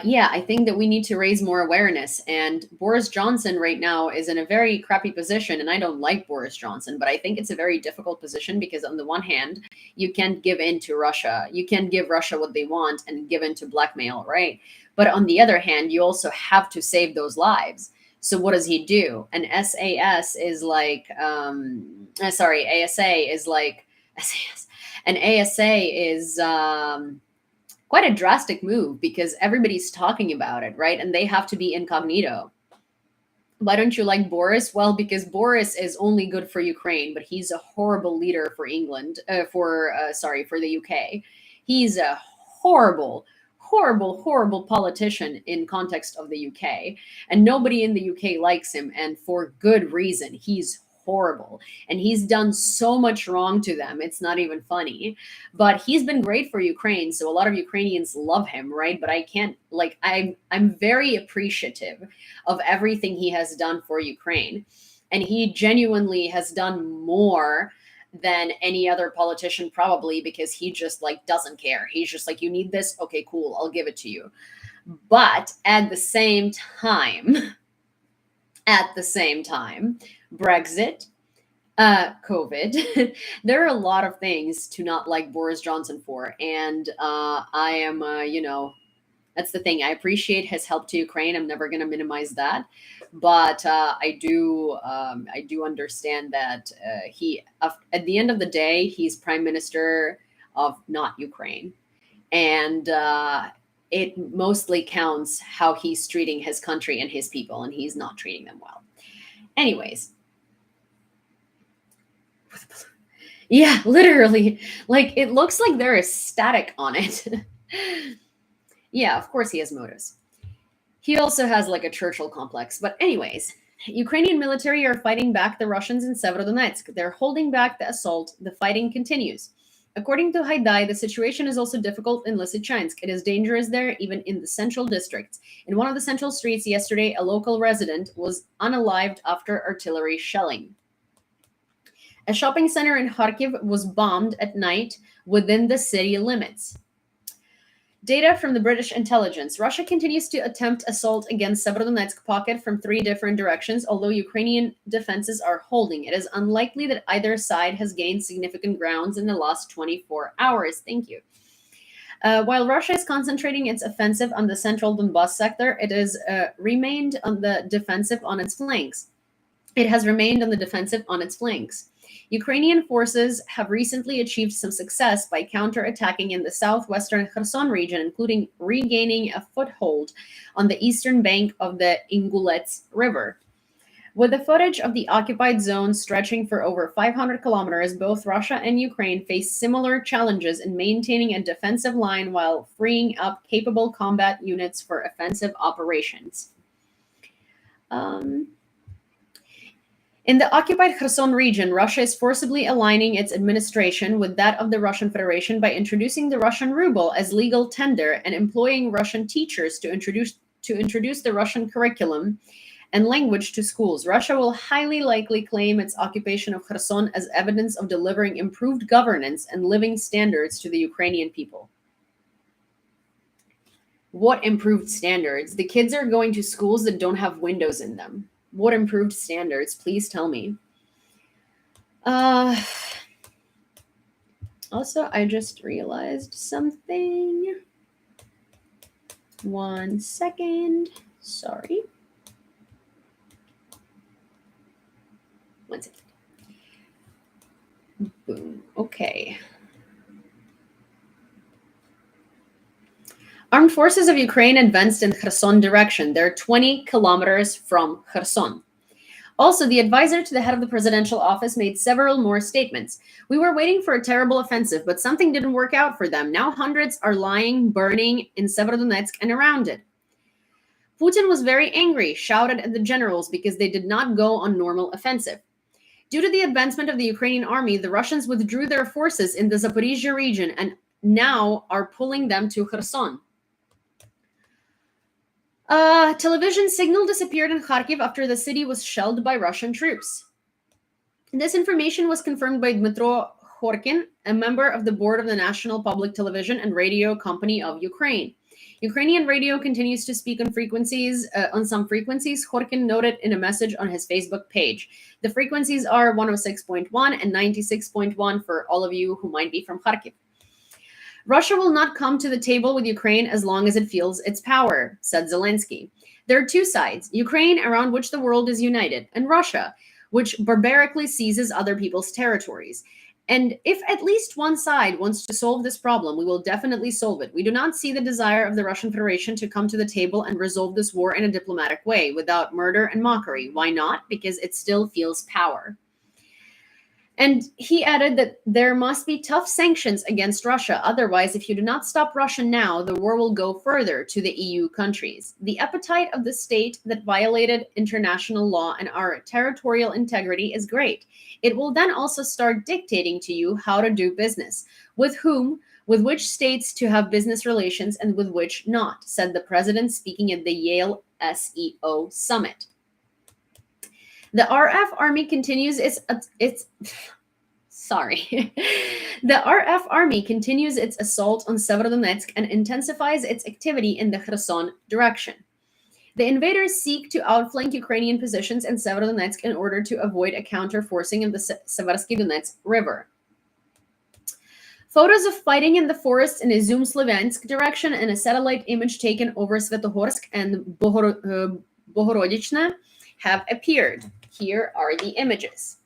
yeah, I think that we need to raise more awareness. And Boris Johnson right now is in a very crappy position. And I don't like Boris Johnson, but I think it's a very difficult position because on the one hand, you can't give in to Russia. You can't give Russia what they want and give in to blackmail, right? But on the other hand, you also have to save those lives. So what does he do? An SAS is like, ASA is like, SAS. An ASA is quite a drastic move because everybody's talking about it, right? And they have to be incognito. Why don't you like Boris? Well, because Boris is only good for Ukraine, but he's a horrible leader for England, for the UK. He's a horrible politician in context of the UK. And nobody in the UK likes him, and for good reason. He's horrible, and he's done so much wrong to them, it's not even funny. But he's been great for Ukraine, so a lot of Ukrainians love him, right? But I can't, like, I'm very appreciative of everything he has done for Ukraine, and he genuinely has done more than any other politician, probably, because he just like doesn't care. He's just like, you need this, okay, cool, I'll give it to you. But at the same time, Brexit, COVID, there are a lot of things to not like Boris Johnson for. And I am, that's the thing. I appreciate his help to Ukraine. I'm never going to minimize that. But I do understand that at the end of the day, he's prime minister of not Ukraine. And it mostly counts how he's treating his country and his people, and he's not treating them well. Anyways. Yeah, literally. Like, it looks like there is static on it. Yeah, of course he has motives. He also has like a Churchill complex. But anyways, Ukrainian military are fighting back the Russians in Severodonetsk. They're holding back the assault. The fighting continues. According to Haidai, the situation is also difficult in Lysychansk. It is dangerous there, even in the central districts. In one of the central streets yesterday, a local resident was unalived after artillery shelling. A shopping center in Kharkiv was bombed at night within the city limits. Data from the British intelligence. Russia continues to attempt assault against Severodonetsk pocket from 3 different directions, although Ukrainian defenses are holding. It is unlikely that either side has gained significant grounds in the last 24 hours. Thank you. While Russia is concentrating its offensive on the central Donbas sector, it has remained on the defensive on its flanks. It has remained on the defensive on its flanks. Ukrainian forces have recently achieved some success by counterattacking in the southwestern Kherson region, including regaining a foothold on the eastern bank of the Ingulets River. With the footage of the occupied zone stretching for over 500 kilometers, both Russia and Ukraine face similar challenges in maintaining a defensive line while freeing up capable combat units for offensive operations. In the occupied Kherson region, Russia is forcibly aligning its administration with that of the Russian Federation by introducing the Russian ruble as legal tender and employing Russian teachers to introduce the Russian curriculum and language to schools. Russia will highly likely claim its occupation of Kherson as evidence of delivering improved governance and living standards to the Ukrainian people. What improved standards? The kids are going to schools that don't have windows in them. What improved standards? Please tell me. Also, I just realized something. 1 second. Sorry. 1 second. Boom. Okay. Armed forces of Ukraine advanced in Kherson direction. They're 20 kilometers from Kherson. Also, the advisor to the head of the presidential office made several more statements. We were waiting for a terrible offensive, but something didn't work out for them. Now hundreds are lying, burning in Severodonetsk and around it. Putin was very angry, shouted at the generals because they did not go on normal offensive. Due to the advancement of the Ukrainian army, the Russians withdrew their forces in the Zaporizhia region and now are pulling them to Kherson. Television signal disappeared in Kharkiv after the city was shelled by Russian troops. This information was confirmed by Dmytro Khorkin, a member of the board of the National Public Television and Radio Company of Ukraine. Ukrainian radio continues to speak on some frequencies, Khorkin noted in a message on his Facebook page. The frequencies are 106.1 and 96.1 for all of you who might be from Kharkiv. Russia will not come to the table with Ukraine as long as it feels its power, said Zelensky. There are two sides, Ukraine, around which the world is united, and Russia, which barbarically seizes other people's territories. And if at least one side wants to solve this problem, we will definitely solve it. We do not see the desire of the Russian Federation to come to the table and resolve this war in a diplomatic way, without murder and mockery. Why not? Because it still feels power. And he added that there must be tough sanctions against Russia. Otherwise, if you do not stop Russia now, the war will go further to the EU countries. The appetite of the state that violated international law and our territorial integrity is great. It will then also start dictating to you how to do business, with whom, with which states to have business relations and with which not, said the president speaking at the Yale SEO summit. The RF Army continues its assault on Severodonetsk and intensifies its activity in the Kherson direction. The invaders seek to outflank Ukrainian positions in Severodonetsk in order to avoid a counter-forcing of the Seversky Donetsk River. Photos of fighting in the forests in Izum-Slavyansk direction and a satellite image taken over Svetohorsk and Bohorodichne have appeared. Here are the images.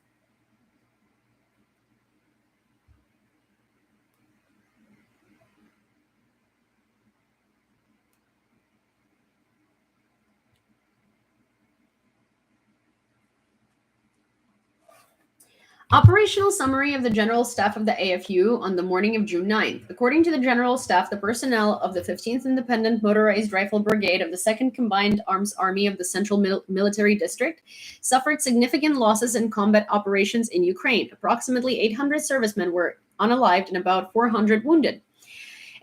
Operational summary of the General Staff of the AFU on the morning of June 9th. According to the General Staff, the personnel of the 15th Independent Motorized Rifle Brigade of the 2nd Combined Arms Army of the Central Military District suffered significant losses in combat operations in Ukraine. Approximately 800 servicemen were unalived and about 400 wounded.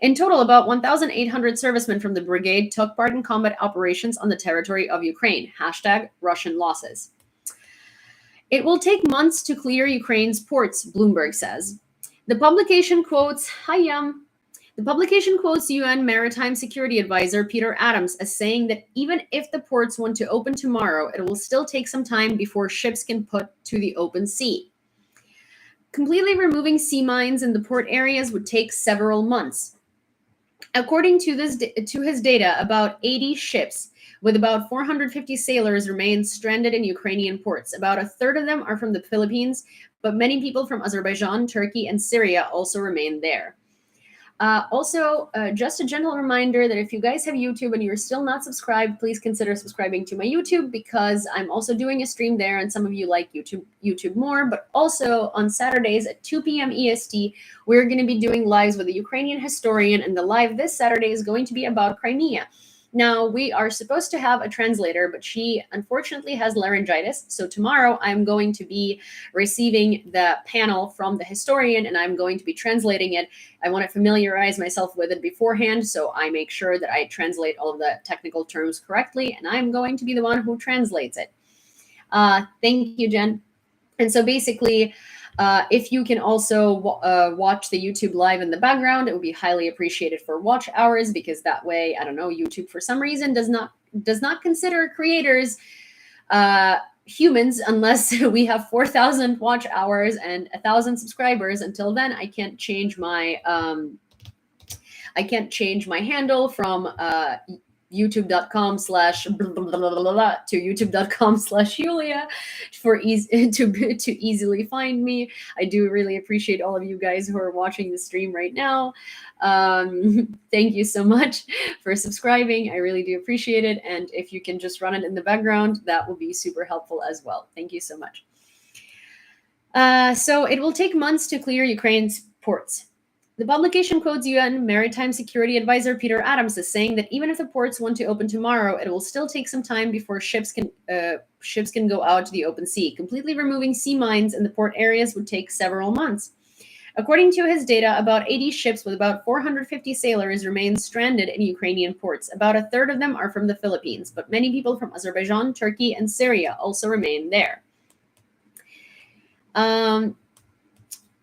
In total, about 1,800 servicemen from the brigade took part in combat operations on the territory of Ukraine. #Russian losses. It will take months to clear Ukraine's ports, Bloomberg says. The publication quotes UN Maritime Security Advisor Peter Adams as saying that even if the ports want to open tomorrow, it will still take some time before ships can put to the open sea. Completely removing sea mines in the port areas would take several months. According to his data, about 80 ships with about 450 sailors remain stranded in Ukrainian ports. About a third of them are from the Philippines, but many people from Azerbaijan, Turkey, and Syria also remain there. Just a gentle reminder that if you guys have YouTube and you're still not subscribed, please consider subscribing to my YouTube, because I'm also doing a stream there, and some of you like YouTube more. But also on Saturdays at 2 p.m. EST, we're going to be doing lives with a Ukrainian historian, and the live this Saturday is going to be about Crimea. Now, we are supposed to have a translator, but she unfortunately has laryngitis. So tomorrow I'm going to be receiving the panel from the historian, and I'm going to be translating it. I want to familiarize myself with it beforehand, so I make sure that I translate all of the technical terms correctly, and I'm going to be the one who translates it. Thank you, Jen. And so basically, if you can also watch the YouTube live in the background, it would be highly appreciated for watch hours, because that way, I don't know, YouTube for some reason does not consider creators humans unless we have 4,000 watch hours and 1,000 subscribers. Until then, I can't change my handle from youtube.com slash to youtube.com slash Julia to easily find me. I do really appreciate all of you guys who are watching the stream right now. Thank you so much for subscribing. I really do appreciate it. And if you can just run it in the background, that will be super helpful as well. Thank you so much. So it will take months to clear Ukraine's ports. The publication quotes UN Maritime Security Advisor Peter Adams as saying that even if the ports want to open tomorrow, it will still take some time before ships can go out to the open sea. Completely removing sea mines in the port areas would take several months. According to his data, about 80 ships with about 450 sailors remain stranded in Ukrainian ports. About a third of them are from the Philippines, but many people from Azerbaijan, Turkey, and Syria also remain there.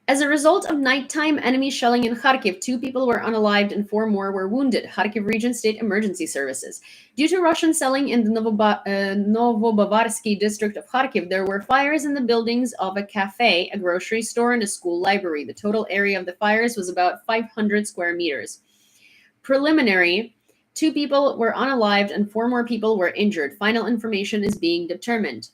As a result of nighttime enemy shelling in Kharkiv, 2 people were unalived and 4 more were wounded. Kharkiv Region State Emergency Services. Due to Russian selling in the Novobavarsky district of Kharkiv, there were fires in the buildings of a cafe, a grocery store, and a school library. The total area of the fires was about 500 square meters. Preliminary, 2 people were unalived and 4 more people were injured. Final information is being determined.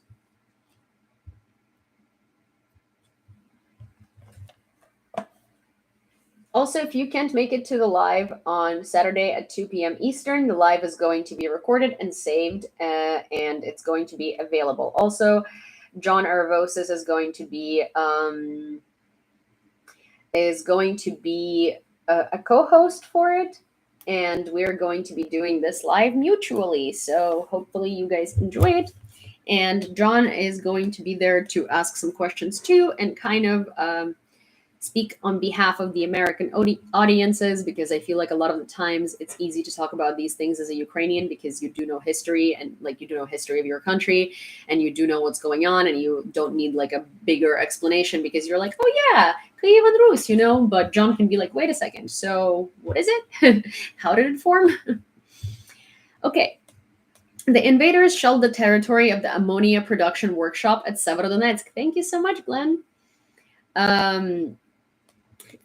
Also, if you can't make it to the live on Saturday at 2 p.m. Eastern, the live is going to be recorded and saved, and it's going to be available. Also, John Aravosis is going to be a co-host for it, and we're going to be doing this live mutually. So hopefully you guys enjoy it. And John is going to be there to ask some questions too, and kind of speak on behalf of the American audiences, because I feel like a lot of the times it's easy to talk about these things as a Ukrainian because you do know history, and like you do know history of your country, and you do know what's going on, and you don't need like a bigger explanation because you're like, oh yeah, Kyiv and Rus, but John can be like, wait a second, so what is it? How did it form? Okay. The invaders shelled the territory of the ammonia production workshop at Severodonetsk. Thank you so much, Glenn.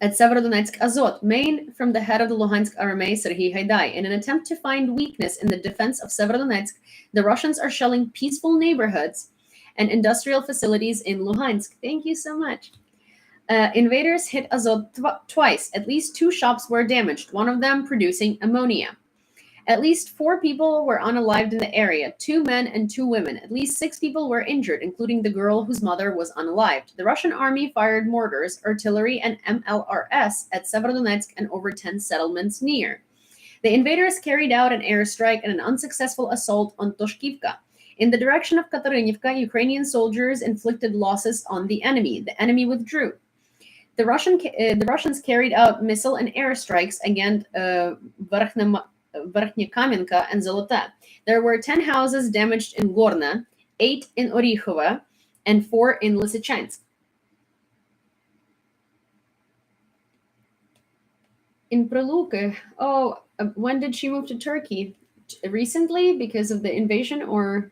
At Severodonetsk Azot, main from the head of the Luhansk army, Serhiy Haidai. In an attempt to find weakness in the defense of Severodonetsk, the Russians are shelling peaceful neighborhoods and industrial facilities in Luhansk. Thank you so much. Invaders hit Azot twice. At least 2 shops were damaged, one of them producing ammonia. At least 4 people were unalived in the area, 2 men and 2 women. At least 6 people were injured, including the girl whose mother was unalived. The Russian army fired mortars, artillery, and MLRS at Severodonetsk and over 10 settlements near. The invaders carried out an airstrike and an unsuccessful assault on Toshkivka. In the direction of Katarynivka, Ukrainian soldiers inflicted losses on the enemy. The enemy withdrew. The Russians carried out missile and airstrikes against Verkhnekamenka and Zolota. There were 10 houses damaged in Gorna, 8 in Orikhovo, and 4 in Lysychansk. In Preluke, when did she move to Turkey? Recently, because of the invasion, or?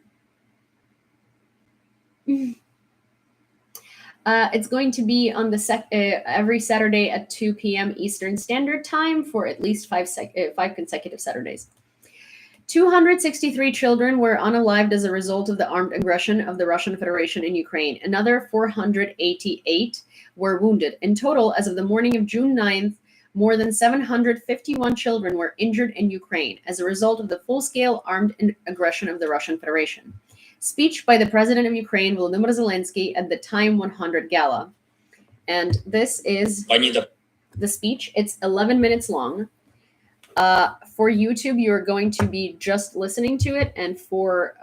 It's going to be on the every Saturday at 2 p.m. Eastern Standard Time for at least five consecutive Saturdays. 263 children were unalived as a result of the armed aggression of the Russian Federation in Ukraine. Another 488 were wounded. In total, as of the morning of June 9th, more than 751 children were injured in Ukraine as a result of the full-scale armed aggression of the Russian Federation. Speech by the President of Ukraine, Volodymyr Zelensky, at the Time 100 Gala. And this is the speech. It's 11 minutes long. For YouTube, you're going to be just listening to it. And for,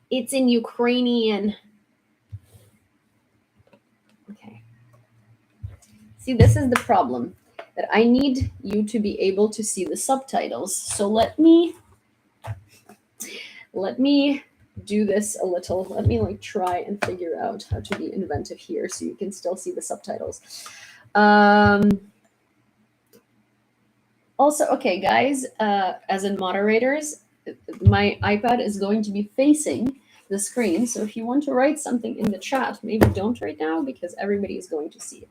it's in Ukrainian. Okay. See, this is the problem, that I need you to be able to see the subtitles. So let me do this a little. Let me try and figure out how to be inventive here so you can still see the subtitles. Also, okay, guys, as in moderators, my iPad is going to be facing the screen. So if you want to write something in the chat, maybe don't right now because everybody is going to see it.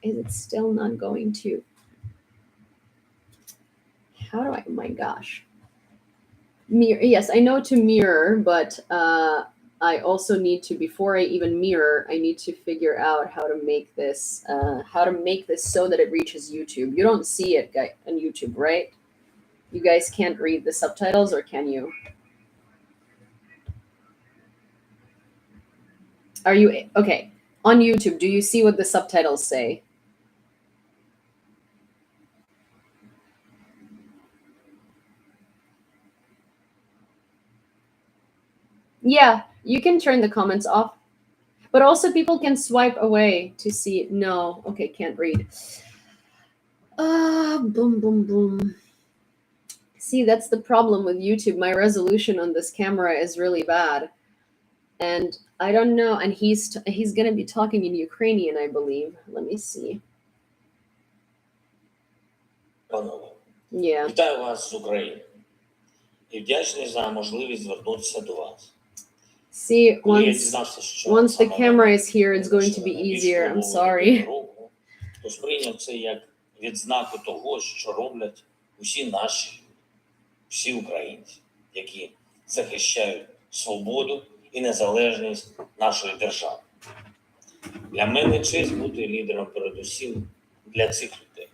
Is it still not going to? How do I? Oh my gosh. Mirror. Yes, I know to mirror, but I also need to, before I even mirror, I need to figure out how to make this so that it reaches YouTube. You don't see it on YouTube, right? You guys can't read the subtitles, or can you? Are you okay? On YouTube, do you see what the subtitles say? Yeah, you can turn the comments off, but also people can swipe away to see it. No, okay, can't read. Boom, boom, boom. See, that's the problem with YouTube. My resolution on this camera is really bad. And I don't know. And he's going to be talking in Ukrainian, I believe. Let me see. Yeah. Вітаю вас з України. І вдячний за можливість звернутися до вас. See, once the camera is here, it's going to be easier. I'm sorry. То сприйняв це як відзнаку того, що роблять усі наші, всі українці, які захищають свободу і незалежність нашої держави. Для мене честь бути лідером передусім для цих людей.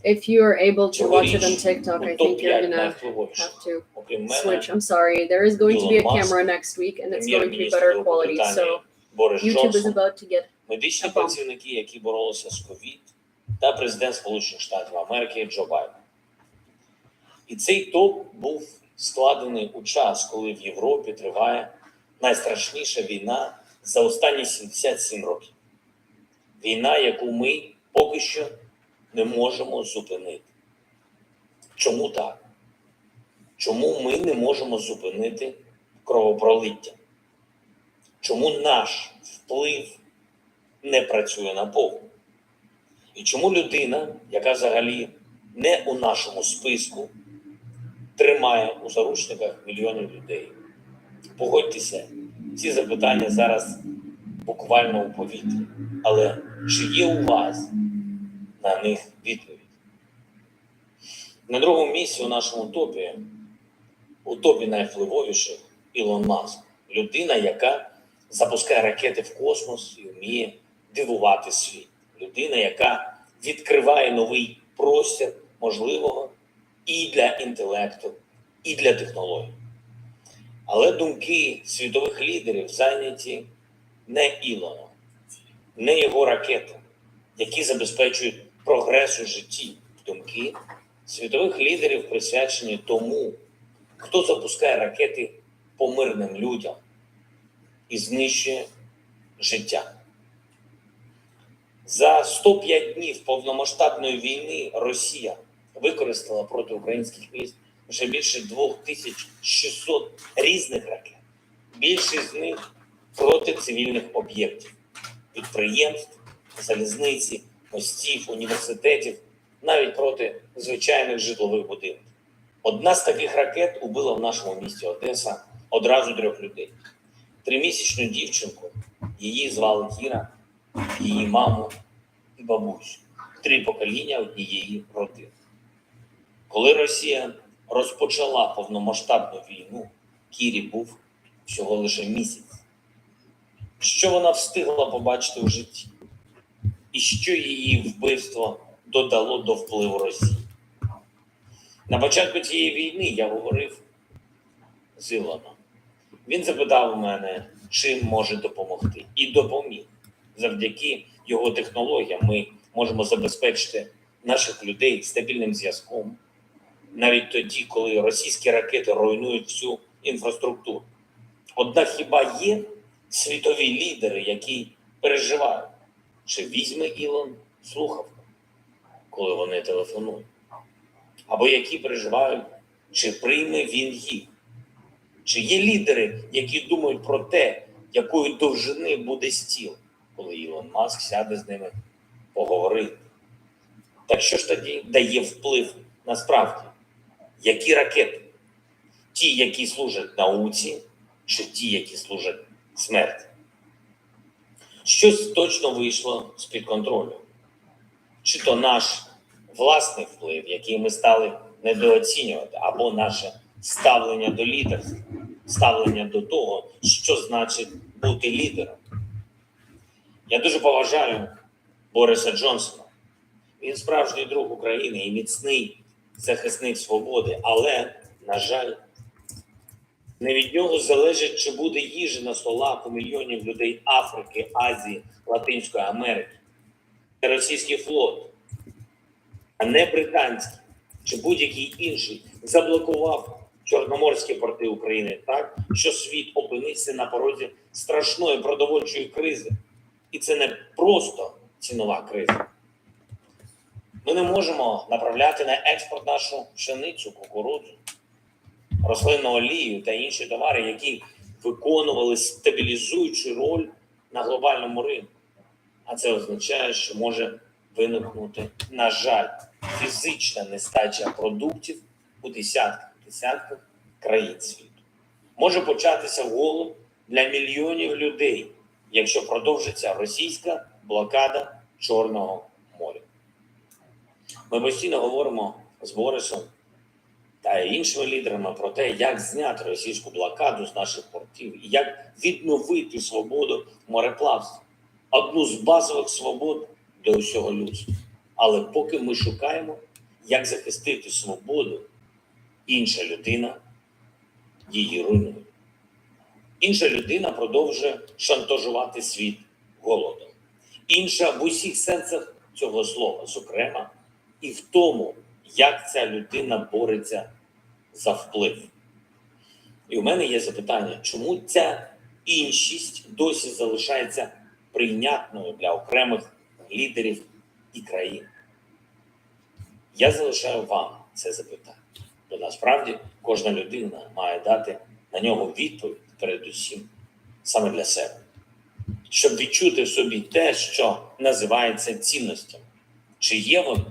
If you are able to watch it on TikTok, I think you're gonna have to switch. I'm sorry. There is going to be a camera next week, and it's going to be better quality. So YouTube is about to get медичні працівники, які боролися з ковід, та президент Сполучених Штатів Америки Джо Байден. І цей топ був складений у час, коли в Європі триває найстрашніша війна за останні 77 років. Війна, яку ми поки що не можемо зупинити. Чому так? Чому ми не можемо зупинити кровопролиття? Чому наш вплив не працює наповну? І чому людина, яка взагалі не у нашому списку, тримає у заручниках мільйонів людей? Погодьтеся, ці запитання зараз буквально у повітрі. Але чи є у вас на них відповідь? На другому місці у нашому топі, у топі найвпливовіших, Ілон Маск. Людина, яка запускає ракети в космос і вміє дивувати світ. Людина, яка відкриває новий простір можливого і для інтелекту, і для технологій. Але думки світових лідерів зайняті не Ілоном, не його ракетами, які забезпечують прогрес у житті. Думки світових лідерів присвячені тому, хто запускає ракети по мирним людям і знищує життя. За 105 днів повномасштабної війни Росія використала проти українських міст вже більше 2600 різних ракет. Більшість з них проти цивільних об'єктів, підприємств, залізниці, мостів, університетів, навіть проти звичайних житлових будинків. Одна з таких ракет убила в нашому місті Одеса одразу 3 людей. 3-місячну дівчинку, її звали Кіра, її маму і бабусю. 3 покоління однієї родини. Коли Росія розпочала повномасштабну війну, Кірі був всього лише місяць. Що вона встигла побачити у житті? І що її вбивство додало до впливу Росії? На початку цієї війни я говорив з Ілоном. Він запитав мене, чим може допомогти. І допоміг. Завдяки його технологіям ми можемо забезпечити наших людей стабільним зв'язком, навіть тоді, коли російські ракети руйнують всю інфраструктуру. Однак хіба є світові лідери, які переживають, чи візьме Ілон слухавку, коли вони телефонують? Або які переживають, чи прийме він їх? Чи є лідери, які думають про те, якої довжини буде стіл, коли Ілон Маск сяде з ними поговорити? Так що ж тоді дає вплив насправді? Які ракети? Ті, які служать науці, чи ті, які служать смерті? Щось точно вийшло з-під контролю. Чи то наш власний вплив, який ми стали недооцінювати, або наше ставлення до лідерства, ставлення до того, що значить бути лідером. Я дуже поважаю Бориса Джонсона. Він справжній друг України і міцний захисник свободи, але, на жаль, не від нього залежить, чи буде їжа на столах у мільйонів людей Африки, Азії, Латинської Америки. Це російський флот, а не британський чи будь-який інший заблокував чорноморські порти України так, що світ опинився на порозі страшної продовольчої кризи. І це не просто цінова криза. Ми не можемо направляти на експорт нашу пшеницю, кукурудзу, рослинну олію та інші товари, які виконували стабілізуючу роль на глобальному ринку. А це означає, що може виникнути, на жаль, фізична нестача продуктів у десятках країн світу. Може початися голод для мільйонів людей, якщо продовжиться російська блокада Чорного моря. Ми постійно говоримо з Борисом та іншими лідерами про те, як зняти російську блокаду з наших портів і як відновити свободу мореплавства. Одну з базових свобод для усього людства. Але поки ми шукаємо, як захистити свободу, інша людина її руйнує. Інша людина продовжує шантажувати світ голодом. Інша в усіх сенсах цього слова, зокрема, і в тому, як ця людина бореться за вплив. І у мене є запитання, чому ця іншість досі залишається прийнятною для окремих лідерів і країн? Я залишаю вам це запитання. Бо насправді кожна людина має дати на нього відповідь передусім саме для себе. Щоб відчути в собі те, що називається цінностями. Чи є вони?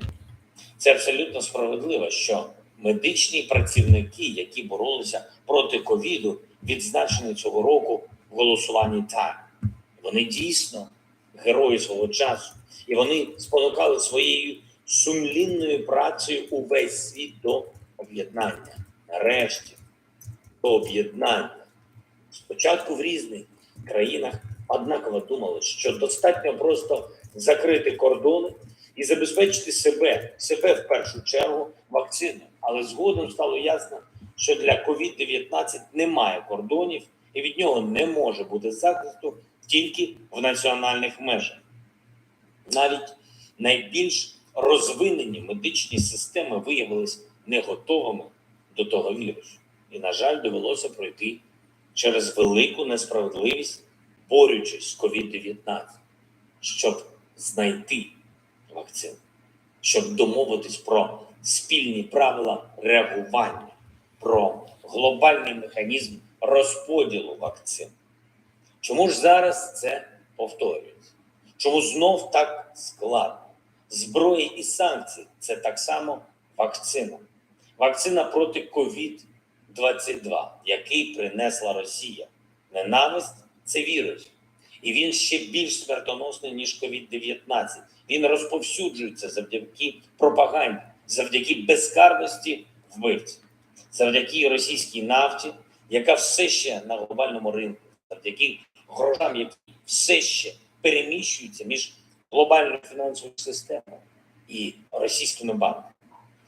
Це абсолютно справедливо, що медичні працівники, які боролися проти ковіду, відзначені цього року в голосуванні «Так». Вони дійсно герої свого часу. І вони спонукали своєю сумлінною працею увесь світ до об'єднання. Нарешті, до об'єднання. Спочатку в різних країнах однаково думали, що достатньо просто закрити кордони і забезпечити себе в першу чергу вакциною. Але згодом стало ясно, що для COVID-19 немає кордонів і від нього не може бути захисту тільки в національних межах. Навіть найбільш розвинені медичні системи виявилися не готовими до того вірусу. І, на жаль, довелося пройти через велику несправедливість, борючись з COVID-19, щоб знайти вакцину, щоб домовитись про спільні правила реагування, про глобальний механізм розподілу вакцин. Чому ж зараз це повторюється? Чому знов так складно? Зброя і санкції – це так само вакцина. Вакцина проти COVID-22, який принесла Росія. Ненависть Це вірус. І він ще більш смертоносний, ніж COVID-19. Він розповсюджується завдяки пропаганді, завдяки безкарності вбивців, завдяки російській нафті, яка все ще на глобальному ринку, завдяки грошам, які все ще переміщуються між глобальною фінансовою системою і російськими банками,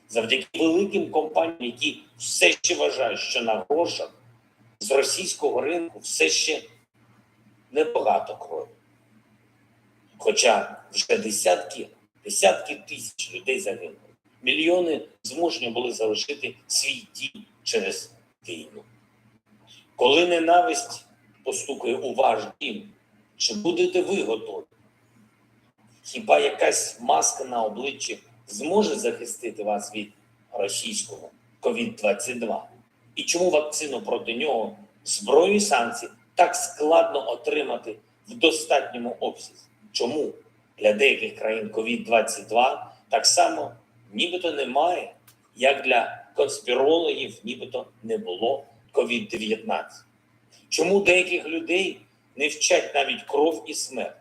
завдяки великим компаніям, які все ще вважають, що на грошах з російського ринку все ще небагато крові. Хоча вже десятки тисяч людей загинули. Мільйони змушені були залишити свій дім через війну. Коли ненависть постукає у ваш дім, чи будете ви готові? Хіба якась маска на обличчі зможе захистити вас від російського COVID-22? І чому вакцину проти нього, зброю і санкції, так складно отримати в достатньому обсязі? Чому для деяких країн COVID-22 так само нібито немає, як для конспірологів нібито не було COVID-19? Чому деяких людей не вчать навіть кров і смерть?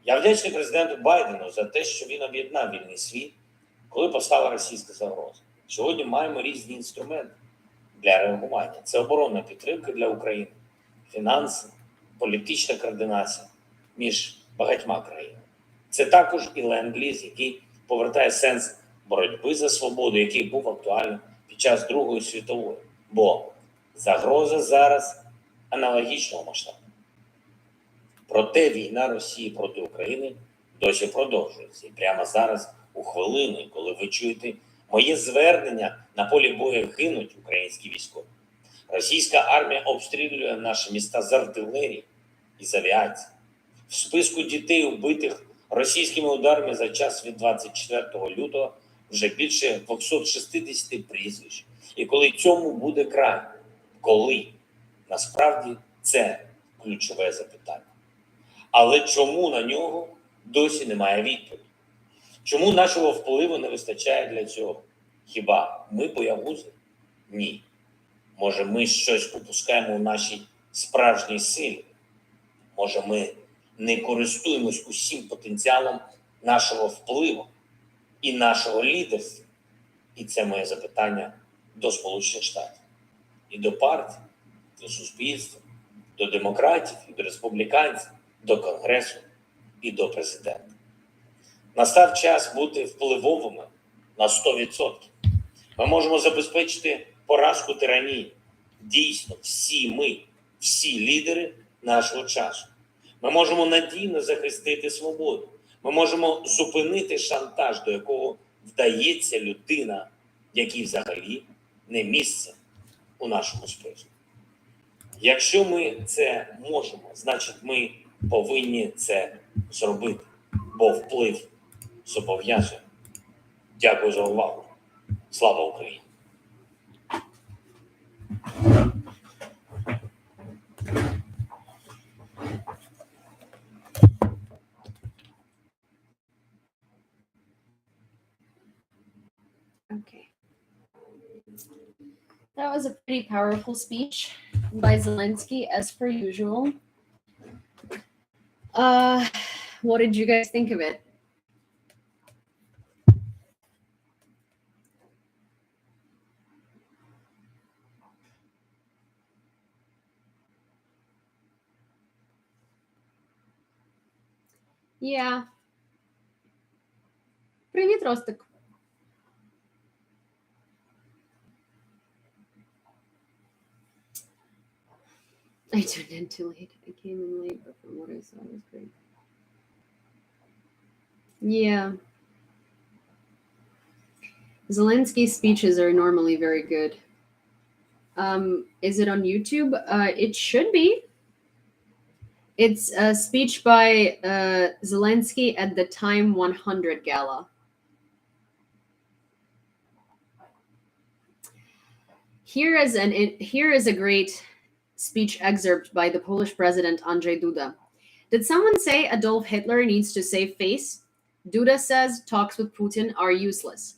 Я вдячний президенту Байдену за те, що він об'єднав вільний світ, коли постала російська загроза. Сьогодні маємо різні інструменти для реагування. Це оборонна підтримка для України, фінанси, політична координація між багатьма країнами. Це також і ленд-ліз, який повертає сенс боротьби за свободу, який був актуальним під час Другої світової. Бо загроза зараз аналогічного масштабу. Проте війна Росії проти України досі продовжується. І прямо зараз, у хвилини, коли ви чуєте моє звернення, на полі бою гинуть українські військові. Російська армія обстрілює наші міста з артилерії і з авіації. В списку дітей, убитих російськими ударами за час від 24 лютого, вже більше 260 прізвищ. І коли цьому буде край? Коли? Насправді це ключове запитання. Але чому на нього досі немає відповіді? Чому нашого впливу не вистачає для цього? Хіба ми боягузи? Ні. Може, ми щось упускаємо у нашій справжній силі? Може, ми не користуємось усім потенціалом нашого впливу і нашого лідерства? І це моє запитання до Сполучених Штатів. І до партій, до суспільства, до демократів, і до республіканців, до Конгресу і до президента. Настав час бути впливовими на 100%. Ми можемо забезпечити поразку тиранії. Дійсно, всі ми, всі лідери нашого часу. Ми можемо надійно захистити свободу. Ми можемо зупинити шантаж, до якого вдається людина, якій взагалі не місце у нашому списку. Якщо ми це можемо, значить ми повинні це зробити, бо вплив зобов'язує. Дякую за увагу. Слава Україні! Okay. That was a pretty powerful speech by Zelensky, as per usual. What did you guys think of it? Yeah. Привіт, Ростик. I tuned in too late. I came in late, but from what I saw, it was great. Yeah. Zelensky's speeches are normally very good. Is it on YouTube? It should be. It's a speech by Zelensky at the Time 100 Gala. Here is a great speech excerpt by the Polish president Andrzej Duda. Did someone say Adolf Hitler needs to save face? Duda says talks with Putin are useless.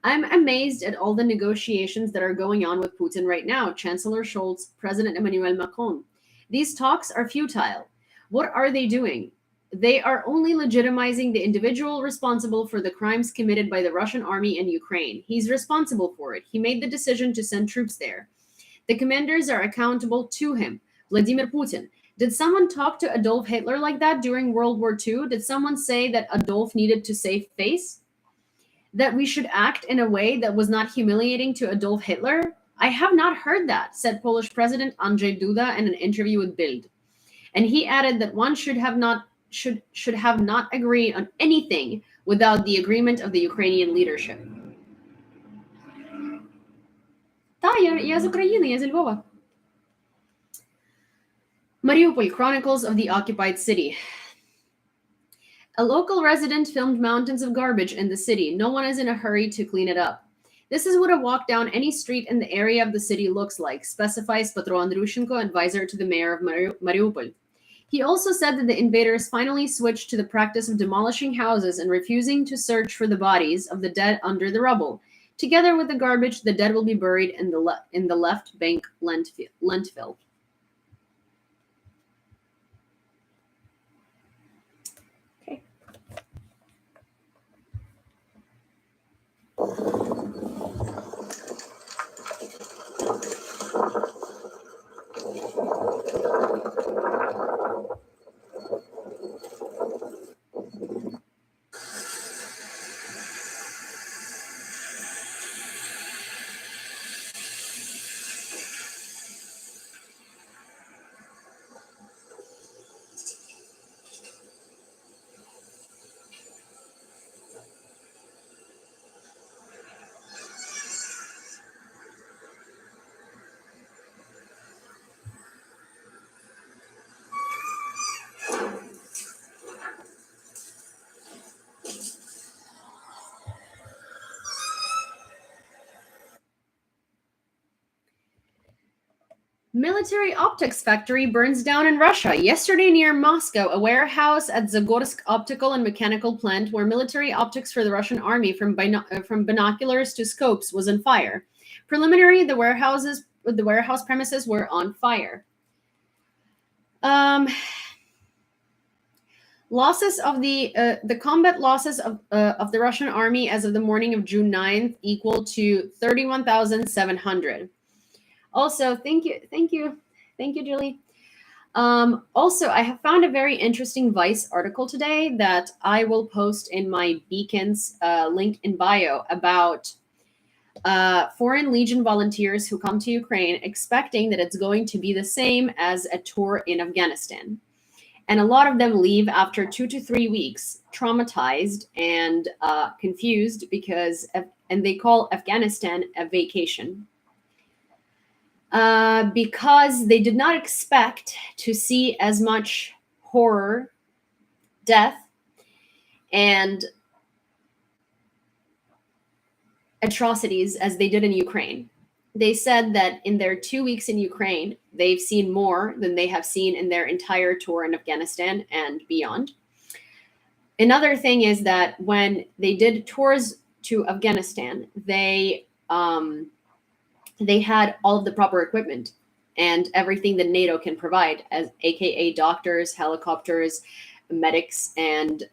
I'm amazed at all the negotiations that are going on with Putin right now. Chancellor Scholz, President Emmanuel Macron. These talks are futile. What are they doing? They are only legitimizing the individual responsible for the crimes committed by the Russian army in Ukraine. He's responsible for it. He made the decision to send troops there. The commanders are accountable to him. Vladimir Putin. Did someone talk to Adolf Hitler like that during World War II? Did someone say that Adolf needed to save face? That we should act in a way that was not humiliating to Adolf Hitler? I have not heard that, said Polish President Andrzej Duda in an interview with Bild. And he added that one should have not agreed on anything without the agreement of the Ukrainian leadership. Та, я з України, я зі Львова. Mariupol Chronicles of the Occupied City. A local resident filmed mountains of garbage in the city. No one is in a hurry to clean it up. This is what a walk down any street in the area of the city looks like, specifies Petro Andrushenko, advisor to the mayor of Mariupol. He also said that the invaders finally switched to the practice of demolishing houses and refusing to search for the bodies of the dead under the rubble. Together with the garbage, the dead will be buried in the left bank landfill. Okay. Military optics factory burns down in Russia. Yesterday near Moscow, a warehouse at Zagorsk optical and mechanical plant where military optics for the Russian army from binoculars to scopes was on fire. Preliminary, the warehouse premises were on fire. Losses of the combat losses of the Russian army as of the morning of June 9th equal to 31,700. Also, thank you, Julie. Also, I have found a very interesting Vice article today that I will post in my Beacons link in bio about Foreign Legion volunteers who come to Ukraine expecting that it's going to be the same as a tour in Afghanistan. And a lot of them leave after 2 to 3 weeks, traumatized and confused and they call Afghanistan a vacation. Because they did not expect to see as much horror, death, and atrocities as they did in Ukraine. They said that in their 2 weeks in Ukraine, they've seen more than they have seen in their entire tour in Afghanistan and beyond. Another thing is that when they did tours to Afghanistan, they had all of the proper equipment and everything that NATO can provide, as AKA doctors, helicopters, medics, and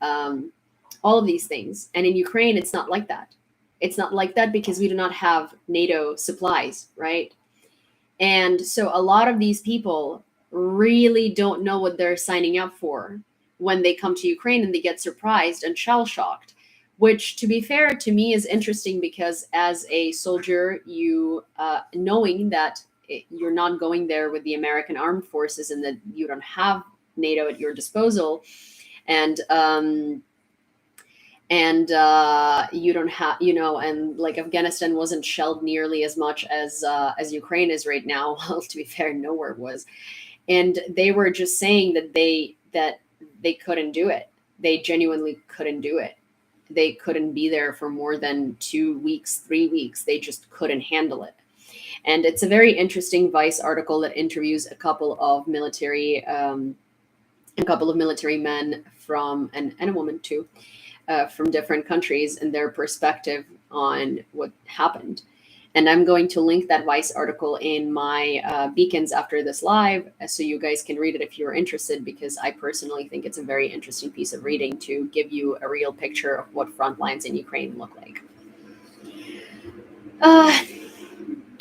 all of these things. And in Ukraine, it's not like that. It's not like that because we do not have NATO supplies, right? And so a lot of these people really don't know what they're signing up for when they come to Ukraine, and they get surprised and shell-shocked. Which, to be fair, to me is interesting because as a soldier, you knowing that you're not going there with the American armed forces and that you don't have NATO at your disposal, and you don't have, and like Afghanistan wasn't shelled nearly as much as Ukraine is right now. Well, to be fair, nowhere was, and they were just saying that they couldn't do it. They genuinely couldn't do it. They couldn't be there for more than 2 weeks, 3 weeks. They just couldn't handle it. And it's a very interesting Vice article that interviews a couple of military men from, and a woman too, from different countries and their perspective on what happened. And I'm going to link that Vice article in my beacons after this live, so you guys can read it if you're interested, because I personally think it's a very interesting piece of reading to give you a real picture of what front lines in Ukraine look like.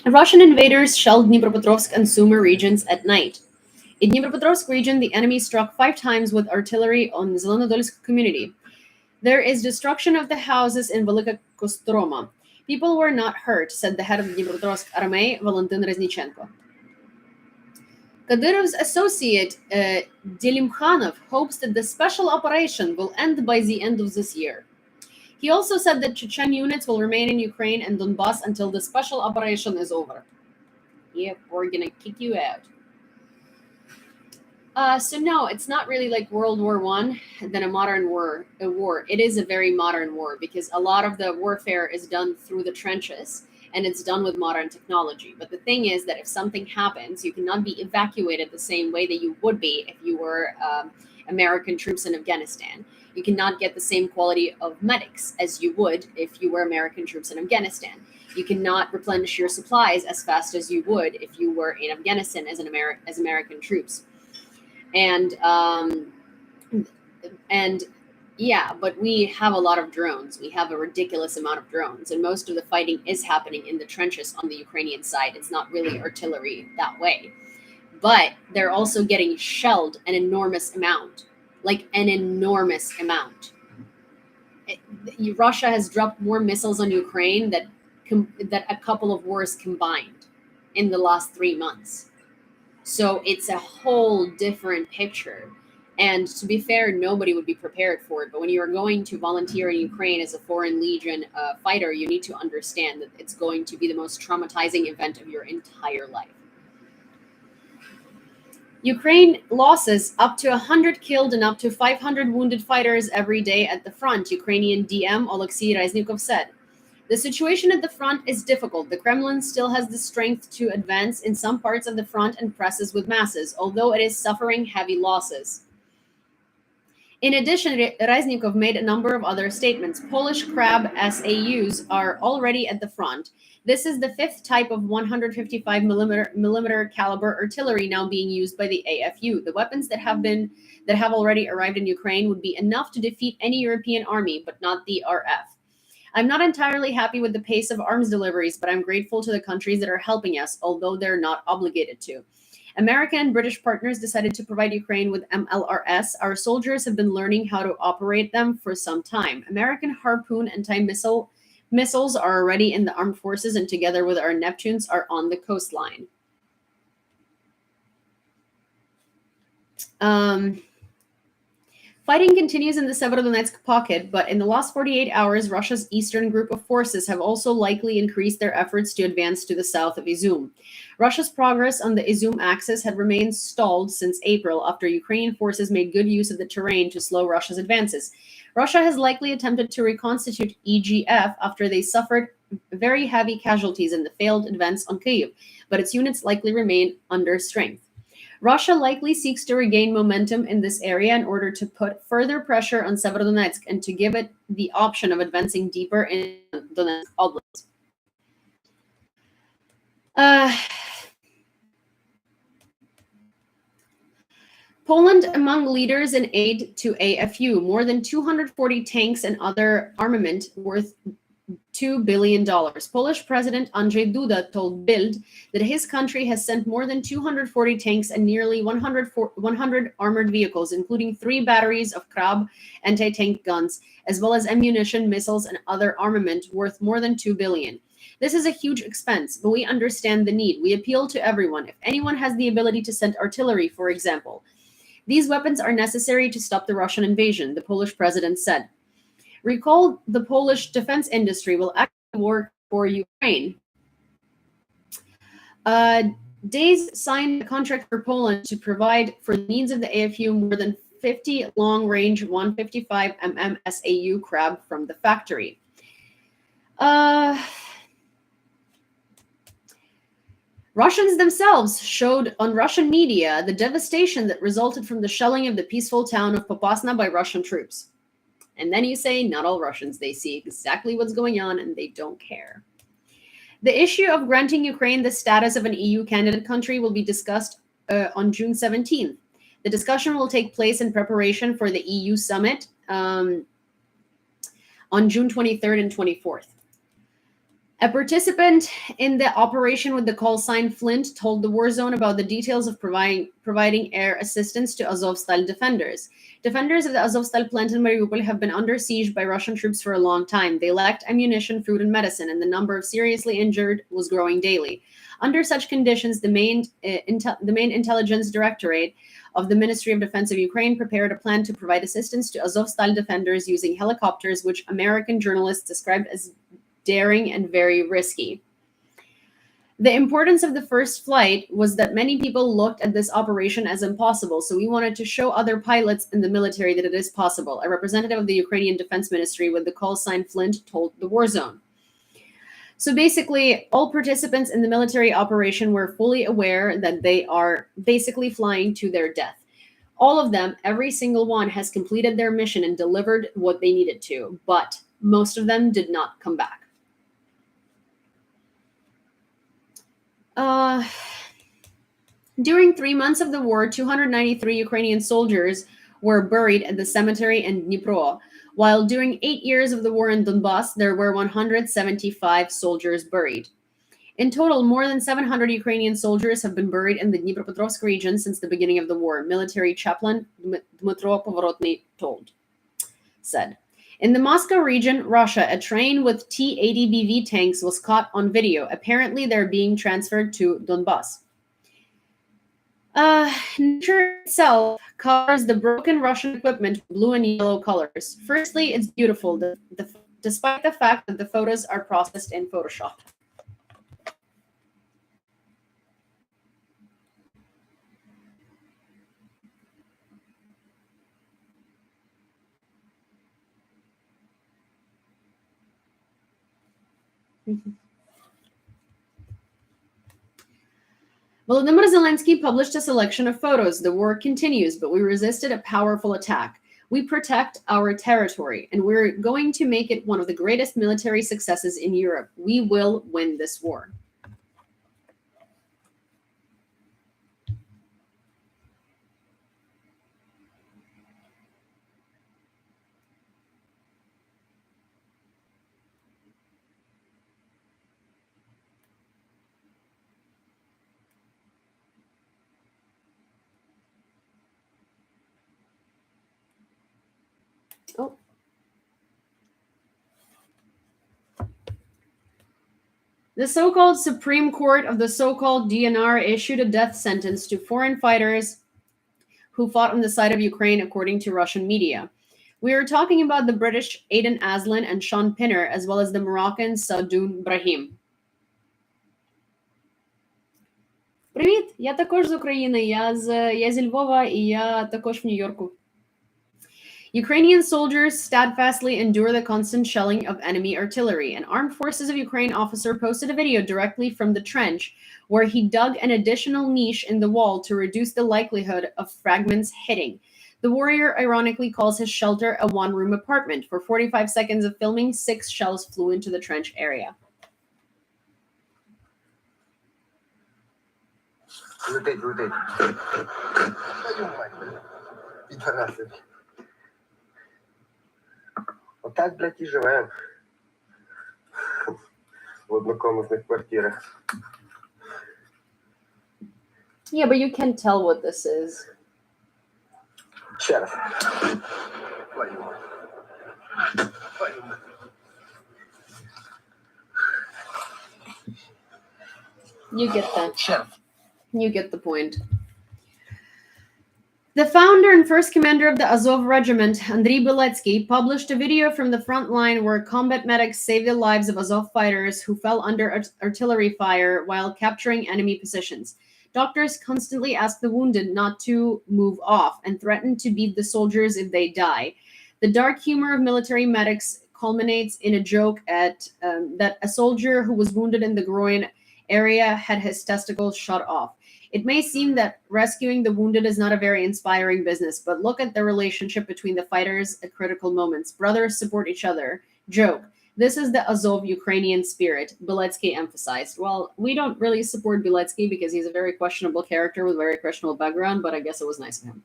Russian invaders shelled Dnipropetrovsk and Sumy regions at night. In Dnipropetrovsk region, the enemy struck 5 times with artillery on Zelenodolsk community. There is destruction of the houses in Velika Kostroma. People were not hurt, said the head of the Dnipropetrovsk Army, Valentin Reznichenko. Kadyrov's associate, Delimkhanov, hopes that the special operation will end by the end of this year. He also said that Chechen units will remain in Ukraine and Donbass until the special operation is over. Yep, we're gonna kick you out. So no, it's not really like World War I, then a modern war. It is a very modern war because a lot of the warfare is done through the trenches and it's done with modern technology. But the thing is that if something happens, you cannot be evacuated the same way that you would be if you were American troops in Afghanistan. You cannot get the same quality of medics as you would if you were American troops in Afghanistan. You cannot replenish your supplies as fast as you would if you were in Afghanistan as American troops. And yeah, but we have a lot of drones. We have a ridiculous amount of drones, and most of the fighting is happening in the trenches on the Ukrainian side. It's not really artillery that way, but they're also getting shelled an enormous amount, like an enormous amount. Russia has dropped more missiles on Ukraine that a couple of wars combined in the last 3 months. So it's a whole different picture. And to be fair, nobody would be prepared for it. But when you are going to volunteer in Ukraine as a Foreign Legion fighter, you need to understand that it's going to be the most traumatizing event of your entire life. Ukraine losses up to 100 killed and up to 500 wounded fighters every day at the front, Ukrainian DM Oleksiy Reznikov said. The situation at the front is difficult. The Kremlin still has the strength to advance in some parts of the front and presses with masses, although it is suffering heavy losses. In addition, Reznikov made a number of other statements. Polish Krab SAUs are already at the front. This is the 5th type of 155 millimeter caliber artillery now being used by the AFU. The weapons that have already arrived in Ukraine would be enough to defeat any European army, but not the RF. I'm not entirely happy with the pace of arms deliveries, but I'm grateful to the countries that are helping us, although they're not obligated to. American and British partners decided to provide Ukraine with MLRS. Our soldiers have been learning how to operate them for some time. American Harpoon missiles are already in the armed forces, and together with our Neptunes are on the coastline. Fighting continues in the Severodonetsk pocket, but in the last 48 hours, Russia's eastern group of forces have also likely increased their efforts to advance to the south of Izum. Russia's progress on the Izum axis had remained stalled since April after Ukrainian forces made good use of the terrain to slow Russia's advances. Russia has likely attempted to reconstitute EGF after they suffered very heavy casualties in the failed advance on Kyiv, but its units likely remain under strength. Russia likely seeks to regain momentum in this area in order to put further pressure on Severodonetsk and to give it the option of advancing deeper in Donetsk Oblast. Poland among leaders in aid to AFU, more than 240 tanks and other armament worth $2 billion. Polish President Andrzej Duda told Bild that his country has sent more than 240 tanks and nearly 100 armored vehicles, including 3 batteries of Krab anti-tank guns, as well as ammunition, missiles, and other armament worth more than $2 billion. This is a huge expense, but we understand the need. We appeal to everyone. If anyone has the ability to send artillery, for example, these weapons are necessary to stop the Russian invasion, the Polish president said. Recall the Polish defense industry will actually work for Ukraine. Days signed a contract for Poland to provide for the needs of the AFU more than 50 long-range 155 mm SAU Krab from the factory. Russians themselves showed on Russian media the devastation that resulted from the shelling of the peaceful town of Popasna by Russian troops. And then you say, not all Russians, they see exactly what's going on and they don't care. The issue of granting Ukraine the status of an EU candidate country will be discussed on June 17th. The discussion will take place in preparation for the EU summit on June 23rd and 24th. A participant in the operation with the call sign Flint told the war zone about the details of providing air assistance to Azovstal defenders. Defenders of the Azovstal plant in Mariupol have been under siege by Russian troops for a long time. They lacked ammunition, food, and medicine, and the number of seriously injured was growing daily. Under such conditions, the main intelligence directorate of the Ministry of Defense of Ukraine prepared a plan to provide assistance to Azovstal defenders using helicopters, which American journalists described as daring and very risky. The importance of the first flight was that many people looked at this operation as impossible, so we wanted to show other pilots in the military that it is possible, a representative of the Ukrainian Defense Ministry with the call sign Flint told the war zone. So basically, all participants in the military operation were fully aware that they are basically flying to their death. All of them, every single one, has completed their mission and delivered what they needed to, but most of them did not come back. During 3 months of the war, 293 Ukrainian soldiers were buried at the cemetery in Dnipro, while during 8 years of the war in Donbass, there were 175 soldiers buried. In total, more than 700 Ukrainian soldiers have been buried in the Dnipropetrovsk region since the beginning of the war, military chaplain Dmytro Povorotny said. In the Moscow region, Russia, a train with T-80BV tanks was caught on video. Apparently, they're being transferred to Donbass. Nature itself covers the broken Russian equipment with blue and yellow colors. Firstly, it's beautiful, despite the fact that the photos are processed in Photoshop. Volodymyr Zelensky published a selection of photos. The war continues, but we resisted a powerful attack. We protect our territory, and we're going to make it one of the greatest military successes in Europe. We will win this war. Oh. The so-called Supreme Court of the so-called DNR issued a death sentence to foreign fighters who fought on the side of Ukraine, according to Russian media. We are talking about the British Aidan and Sean Pinner, as well as the Moroccan Sadoun Brahim. Привіт, я також з України, я зі Львова і я також в Нью-Йорку. Ukrainian soldiers steadfastly endure the constant shelling of enemy artillery. An armed forces of Ukraine officer posted a video directly from the trench where he dug an additional niche in the wall to reduce the likelihood of fragments hitting. The warrior ironically calls his shelter a one-room apartment. For 45 seconds of filming, 6 shells flew into the trench area. Отак, блядь, і живемо в однокомнатних квартирах. Yeah, but you can't tell what this is. Ще раз. You get that. You get the point. The founder and first commander of the Azov regiment, Andriy Beletsky, published a video from the front line where combat medics saved the lives of Azov fighters who fell under artillery fire while capturing enemy positions. Doctors constantly ask the wounded not to move off and threaten to beat the soldiers if they die. The dark humor of military medics culminates in a joke at that a soldier who was wounded in the groin area had his testicles shot off. It may seem that rescuing the wounded is not a very inspiring business, but look at the relationship between the fighters at critical moments. Brothers support each other. Joke. This is the Azov Ukrainian spirit, Beletsky emphasized. Well, we don't really support Beletsky because he's a very questionable character with very questionable background, but I guess it was nice of him.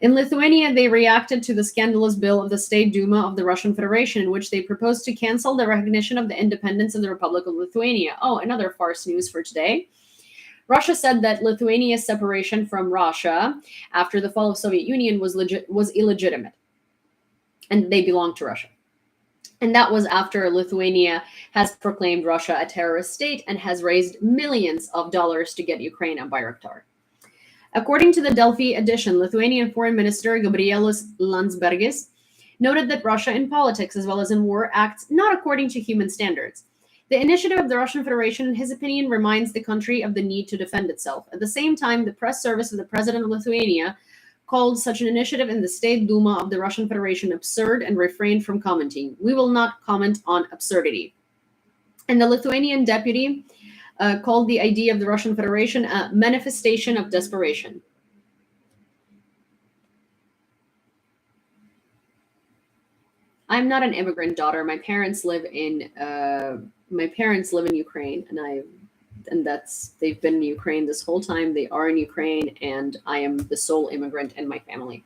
In Lithuania, they reacted to the scandalous bill of the State Duma of the Russian Federation, in which they proposed to cancel the recognition of the independence of the Republic of Lithuania. Oh, another farce news for today. Russia said that Lithuania's separation from Russia after the fall of Soviet Union was illegitimate, and they belonged to Russia. And that was after Lithuania has proclaimed Russia a terrorist state and has raised millions of dollars to get Ukraine a Bayraktar. According to the Delphi edition, Lithuanian Foreign Minister Gabrielis Landsbergis noted that Russia in politics as well as in war acts not according to human standards. The initiative of the Russian Federation, in his opinion, reminds the country of the need to defend itself. At the same time, the press service of the president of Lithuania called such an initiative in the State Duma of the Russian Federation absurd and refrained from commenting. We will not comment on absurdity. And the Lithuanian deputy called the idea of the Russian Federation a manifestation of desperation. I'm not an immigrant daughter. My parents live in Ukraine, and they've been in Ukraine this whole time. They are in Ukraine, and I am the sole immigrant in my family.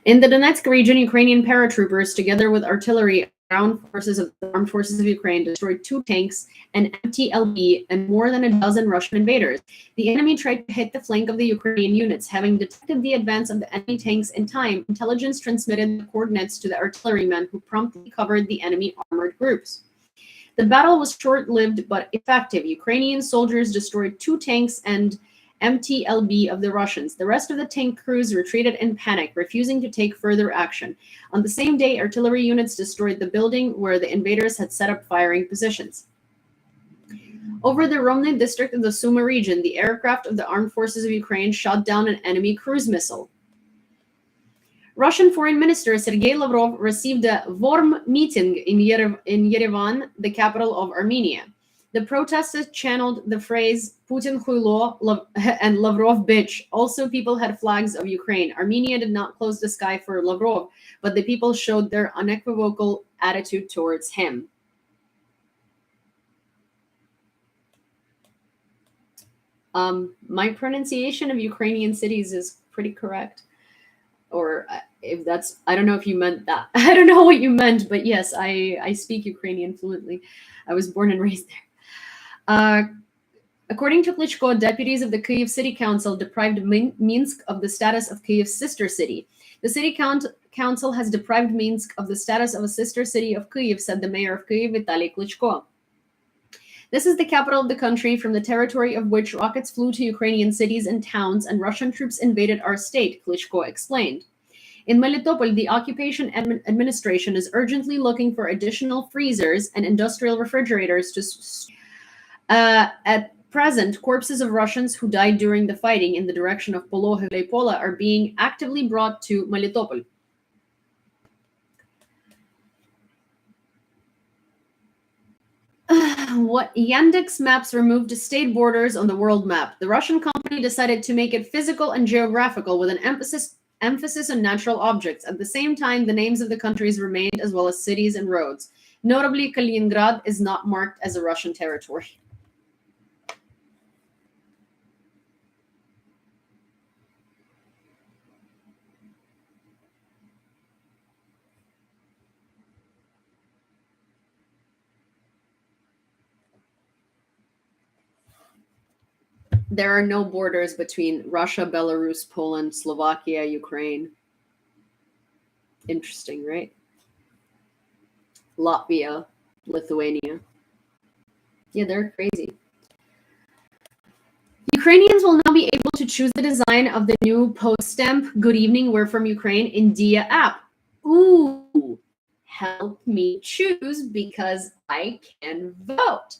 In the Donetsk region, Ukrainian paratroopers, together with artillery, armed forces of the armed forces of Ukraine, destroyed 2 tanks, an MTLB, and more than a dozen Russian invaders. The enemy tried to hit the flank of the Ukrainian units. Having detected the advance of the enemy tanks in time, intelligence transmitted the coordinates to the artillerymen, who promptly covered the enemy armored groups. The battle was short-lived but effective. Ukrainian soldiers destroyed 2 tanks and MTLB of the Russians. The rest of the tank crews retreated in panic, refusing to take further action. On the same day, artillery units destroyed the building where the invaders had set up firing positions. Over the Romny district of the Sumy region, the aircraft of the armed forces of Ukraine shot down an enemy cruise missile. Russian Foreign Minister Sergei Lavrov received a warm meeting in Yerevan, the capital of Armenia. The protesters channeled the phrase Putin huilo and Lavrov bitch. Also, people had flags of Ukraine. Armenia did not close the sky for Lavrov, but the people showed their unequivocal attitude towards him. My pronunciation of Ukrainian cities is pretty correct. Or if that's, I don't know if you meant that. I don't know what you meant, but yes, I speak Ukrainian fluently. I was born and raised there. According to Klitschko, deputies of the Kyiv City Council deprived Minsk of the status of Kyiv's sister city. The city council has deprived Minsk of the status of a sister city of Kyiv, said the mayor of Kyiv, Vitaly Klitschko. This is the capital of the country, from the territory of which rockets flew to Ukrainian cities and towns, and Russian troops invaded our state, Klitschko explained. In Melitopol, the occupation administration is urgently looking for additional freezers and industrial refrigerators to at present, corpses of Russians who died during the fighting in the direction of Polohe Pola are being actively brought to Melitopol. What Yandex Maps removed state borders on the world map. The Russian company decided to make it physical and geographical with an emphasis on natural objects. At the same time, the names of the countries remained, as well as cities and roads. Notably, Kaliningrad is not marked as a Russian territory. There are no borders between Russia, Belarus, Poland, Slovakia, Ukraine. Interesting, right? Latvia, Lithuania. Yeah, they're crazy. Ukrainians will now be able to choose the design of the new post stamp "Good Evening, We're from Ukraine" in Dia app. Ooh, help me choose because I can vote.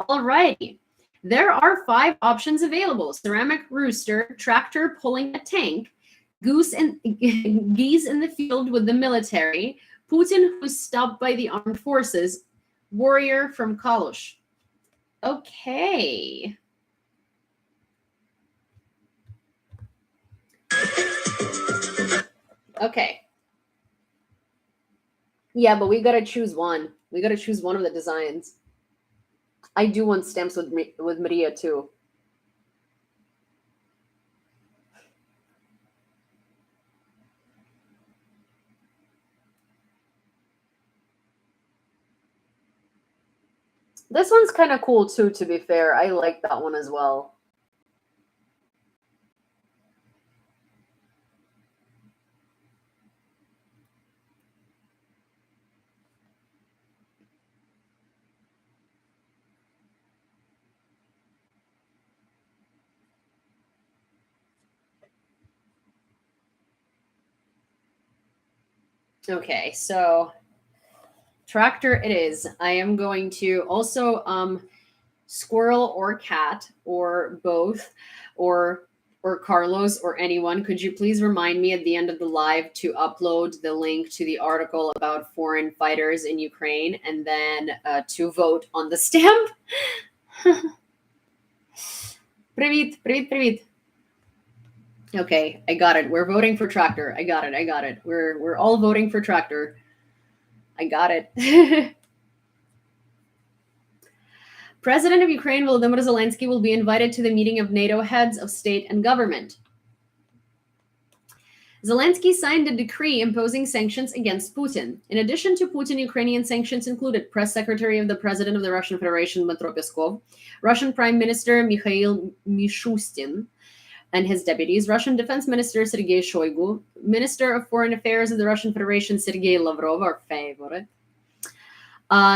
Alrighty. There are 5 options available: ceramic rooster, tractor pulling a tank, geese in the field with the military, Putin who's stopped by the armed forces, warrior from Kalush. Okay. Okay. Yeah, but we gotta choose one. We gotta choose one of the designs. I do want stamps with Maria too. This one's kind of cool too, to be fair. I like that one as well. Okay, so tractor it is. I am going to also squirrel or cat or both or Carlos or anyone, could you please remind me at the end of the live to upload the link to the article about foreign fighters in Ukraine and then to vote on the stamp? Привіт, привіт, привіт. Okay, I got it. We're voting for tractor. I got it. I got it. We're all voting for tractor. I got it. President of Ukraine Volodymyr Zelensky will be invited to the meeting of NATO heads of state and government. Zelensky signed a decree imposing sanctions against Putin. In addition to Putin, Ukrainian sanctions included Press Secretary of the President of the Russian Federation, Dmitry Peskov, Russian Prime Minister Mikhail Mishustin, and his deputies, Russian Defense Minister Sergei Shoigu, Minister of Foreign Affairs of the Russian Federation Sergei Lavrov, our favorite,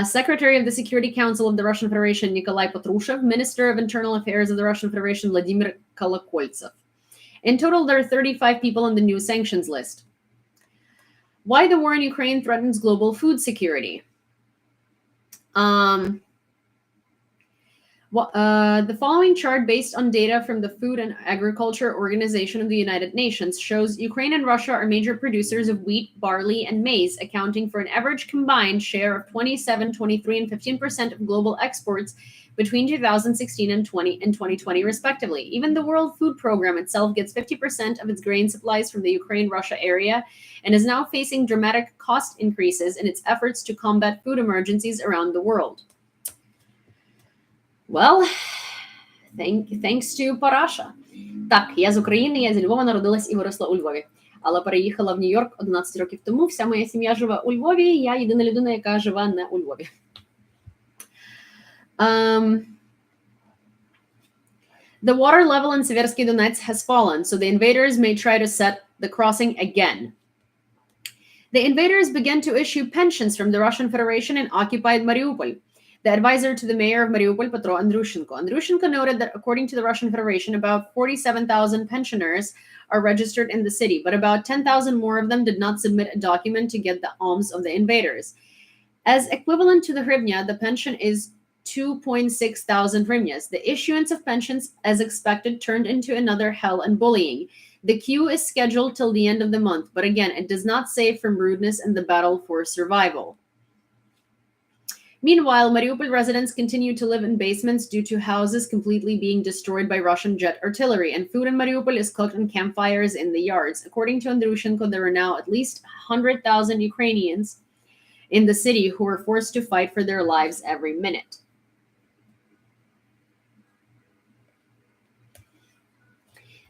Secretary of the Security Council of the Russian Federation Nikolai Patrushev, Minister of Internal Affairs of the Russian Federation Vladimir Kolokoltsev. In total, there are 35 people on the new sanctions list. Why the war in Ukraine threatens global food security. The following chart, based on data from the Food and Agriculture Organization of the United Nations, shows Ukraine and Russia are major producers of wheat, barley, and maize, accounting for an average combined share of 27, 23, and 15% of global exports between 2016 and 2020, respectively. Even the World Food Program itself gets 50% of its grain supplies from the Ukraine-Russia area and is now facing dramatic cost increases in its efforts to combat food emergencies around the world. Well, thanks to Parasha. Так, я з України, я зі Львова, народилась і виросла у Львові. Але переїхала в Нью-Йорк 11 років тому. Вся моя сім'я живе у Львові, я єдина людина, яка живе не у Львові. The water level in Seversky Donetsk has fallen, so the invaders may try to set the crossing again. The invaders began to issue pensions from the Russian Federation in occupied Mariupol. The advisor to the mayor of Mariupol, Petro Andrushenko noted that according to the Russian Federation, about 47,000 pensioners are registered in the city, but about 10,000 more of them did not submit a document to get the alms of the invaders. As equivalent to the hryvnia, the pension is 2.6 thousand hryvnias. The issuance of pensions, as expected, turned into another hell and bullying. The queue is scheduled till the end of the month, but again, it does not save from rudeness in the battle for survival. Meanwhile, Mariupol residents continue to live in basements due to houses completely being destroyed by Russian jet artillery, and food in Mariupol is cooked on campfires in the yards. According to Andrushenko, there are now at least 100,000 Ukrainians in the city who are forced to fight for their lives every minute.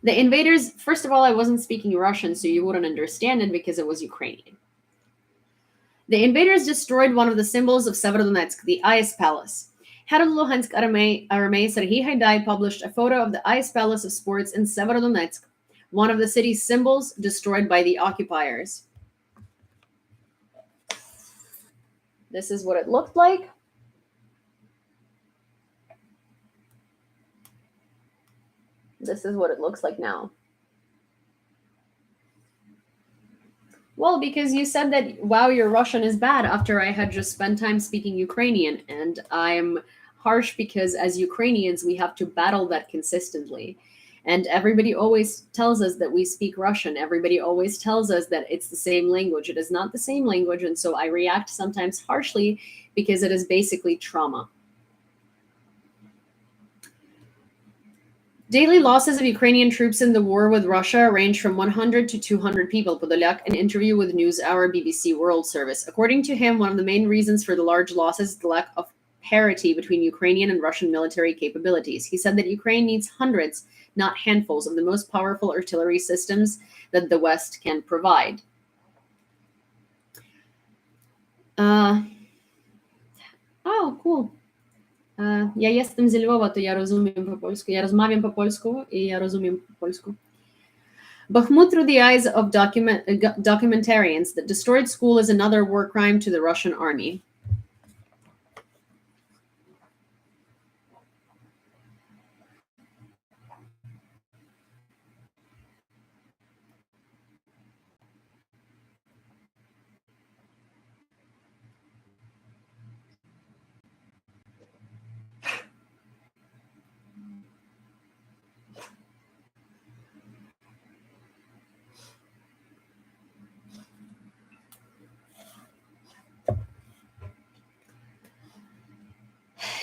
The invaders, first of all, I wasn't speaking Russian, so you wouldn't understand it because it was Ukrainian. The invaders destroyed one of the symbols of Severodonetsk, the Ice Palace. Head of Luhansk Army Serhiy Haidai published a photo of the Ice Palace of Sports in Severodonetsk, one of the city's symbols destroyed by the occupiers. This is what it looked like. This is what it looks like now. Well, because you said that, wow, your Russian is bad after I had just spent time speaking Ukrainian, and I'm harsh because as Ukrainians, we have to battle that consistently. And everybody always tells us that we speak Russian. Everybody always tells us that it's the same language. It is not the same language, and so I react sometimes harshly because it is basically trauma. Daily losses of Ukrainian troops in the war with Russia range from 100 to 200 people, Podolyak, an interview with NewsHour BBC World Service. According to him, one of the main reasons for the large losses is the lack of parity between Ukrainian and Russian military capabilities. He said that Ukraine needs hundreds, not handfuls, of the most powerful artillery systems that the West can provide. Oh, cool. Ja jestem z Lwowa, to ja rozumiem po polsku. Ja rozmawiam po polsku I ja rozumiem po polsku. Bakhmut through the eyes of documentarians that destroyed school is another war crime to the Russian army.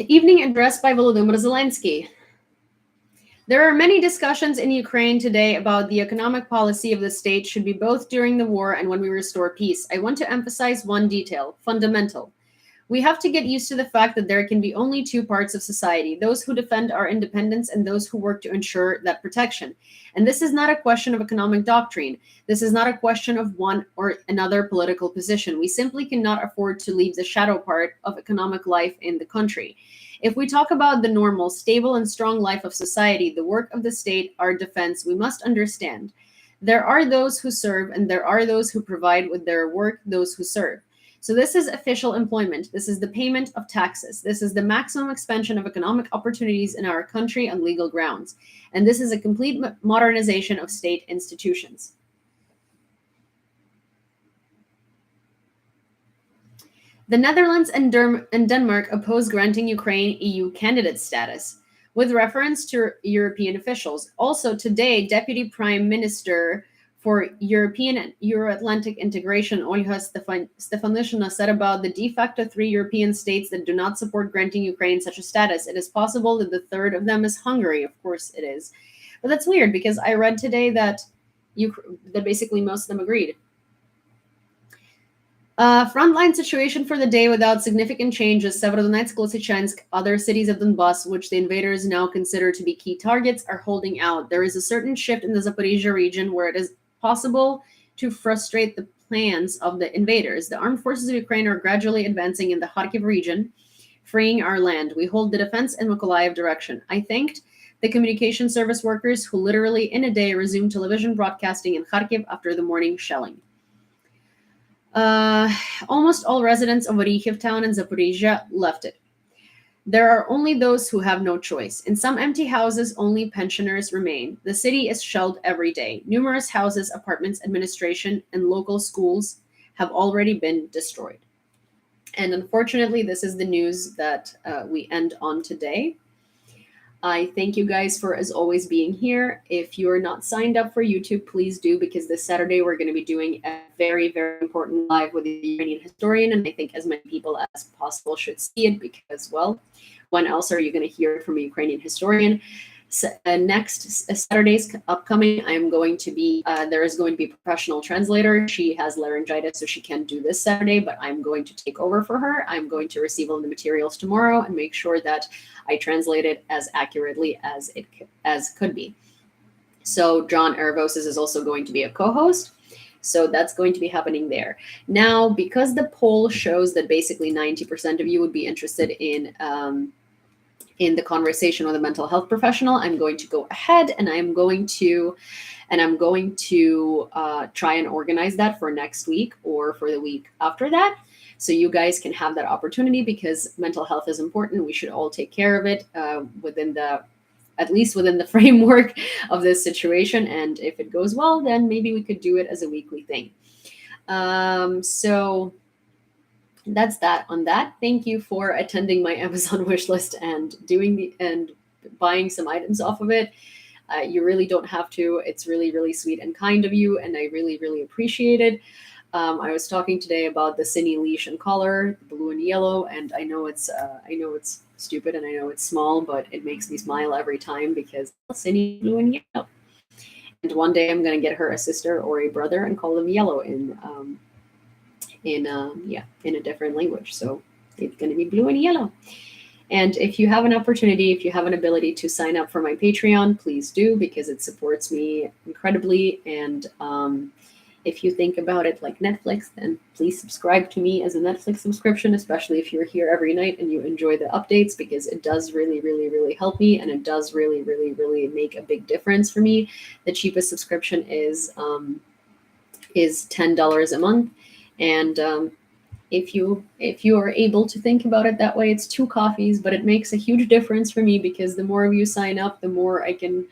Evening address by Volodymyr Zelensky. There are many discussions in Ukraine today about the economic policy of the state should be both during the war and when we restore peace. I want to emphasize one detail, fundamental. We have to get used to the fact that there can be only two parts of society, those who defend our independence and those who work to ensure that protection. And this is not a question of economic doctrine. This is not a question of one or another political position. We simply cannot afford to leave the shadow part of economic life in the country. If we talk about the normal, stable, and strong life of society, the work of the state, our defense, we must understand. There are those who serve and there are those who provide with their work those who serve. So this is official employment. This is the payment of taxes. This is the maximum expansion of economic opportunities in our country on legal grounds. And this is a complete modernization of state institutions. The Netherlands and Denmark oppose granting Ukraine EU candidate status, with reference to European officials. Also today, Deputy Prime Minister for European and Euro-Atlantic integration, Olga Stefanishyna, said about the de facto 3 European states that do not support granting Ukraine such a status. It is possible that the third of them is Hungary. Of course it is. But that's weird because I read today that basically most of them agreed. Frontline situation for the day without significant changes. Severodonetsk, Lysychansk, other cities of Donbass, which the invaders now consider to be key targets, are holding out. There is a certain shift in the Zaporizhia region where it is possible to frustrate the plans of the invaders. The armed forces of Ukraine are gradually advancing in the Kharkiv region, freeing our land. We hold the defense in Mykolaiv direction. I thanked the communication service workers who literally in a day resumed television broadcasting in Kharkiv after the morning shelling. Almost all residents of Orikhiv town and Zaporizhia left it. There are only those who have no choice. In some empty houses, only pensioners remain. The city is shelled every day. Numerous houses, apartments, administration, and local schools have already been destroyed. And unfortunately, this is the news that we end on today. I thank you guys for, as always, being here. If you're not signed up for YouTube, please do, because this Saturday we're going to be doing a very, very important live with the Ukrainian historian, and I think as many people as possible should see it because, well, when else are you going to hear from a Ukrainian historian? So, next Saturday's upcoming, I'm going to be, there is going to be a professional translator. She has laryngitis, so she can't do this Saturday, but I'm going to take over for her. I'm going to receive all the materials tomorrow and make sure that I translate it as accurately as could be. So John Ereboses is also going to be a co-host. So that's going to be happening there. Now, because the poll shows that basically 90% of you would be interested in the conversation with a mental health professional, I'm going to go ahead and I'm going to try and organize that for next week or for the week after that. So you guys can have that opportunity because mental health is important. We should all take care of it at least within the framework of this situation. And if it goes well, then maybe we could do it as a weekly thing. So that's that on that. Thank you for attending my Amazon wish list and buying some items off of it. You really don't have to. It's really, really sweet and kind of you, and I really, really appreciate it. I was talking today about the Cine leash and collar, blue and yellow, and I know it's stupid and I know it's small, but it makes me smile every time because Cine blue and yellow. And one day I'm gonna get her a sister or a brother and call them yellow in a different language. So it's gonna be blue and yellow. And if you have an opportunity, if you have an ability to sign up for my Patreon, please do, because it supports me incredibly. And if you think about it like Netflix, then please subscribe to me as a Netflix subscription, especially if you're here every night and you enjoy the updates, because it does really, really, really help me. And it does really, really, really make a big difference for me. The cheapest subscription is $10 a month. And if you are able to think about it that way, it's 2 coffees, but it makes a huge difference for me, because the more of you sign up, the more I can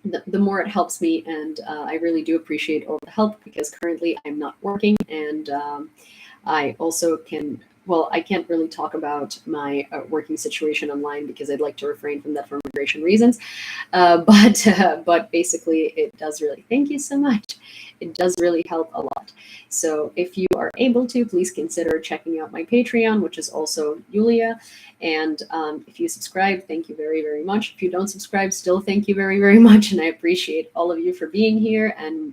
the more it helps me. And I really do appreciate all the help, because currently I'm not working, and I also I can't really talk about my working situation online, because I'd like to refrain from that for immigration reasons. But basically, it does really. Thank you so much. It does really help a lot. So if you are able to, please consider checking out my Patreon, which is also Yulia. And if you subscribe, thank you very, very much. If you don't subscribe, still thank you very, very much. And I appreciate all of you for being here, and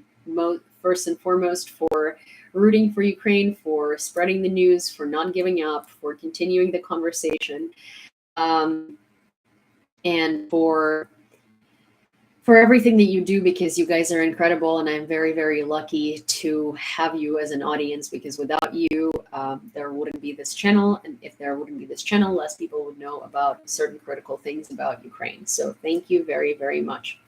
first and foremost for rooting for Ukraine, for spreading the news, for not giving up, for continuing the conversation, and for everything that you do, because you guys are incredible, and I'm very, very lucky to have you as an audience, because without you, there wouldn't be this channel, and if there wouldn't be this channel, less people would know about certain critical things about Ukraine. So thank you very, very much.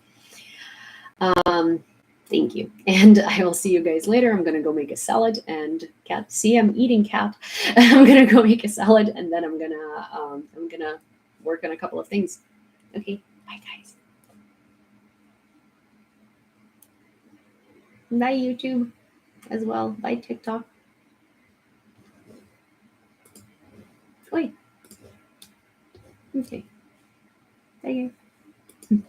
Thank you. And I will see you guys later. I'm going to go make a salad, and cat, see, I'm eating cat. I'm going to go make a salad, and then I'm going to work on a couple of things. Okay. Bye, guys. Bye, YouTube as well. Bye, TikTok. Oi. Okay. Bye, guys.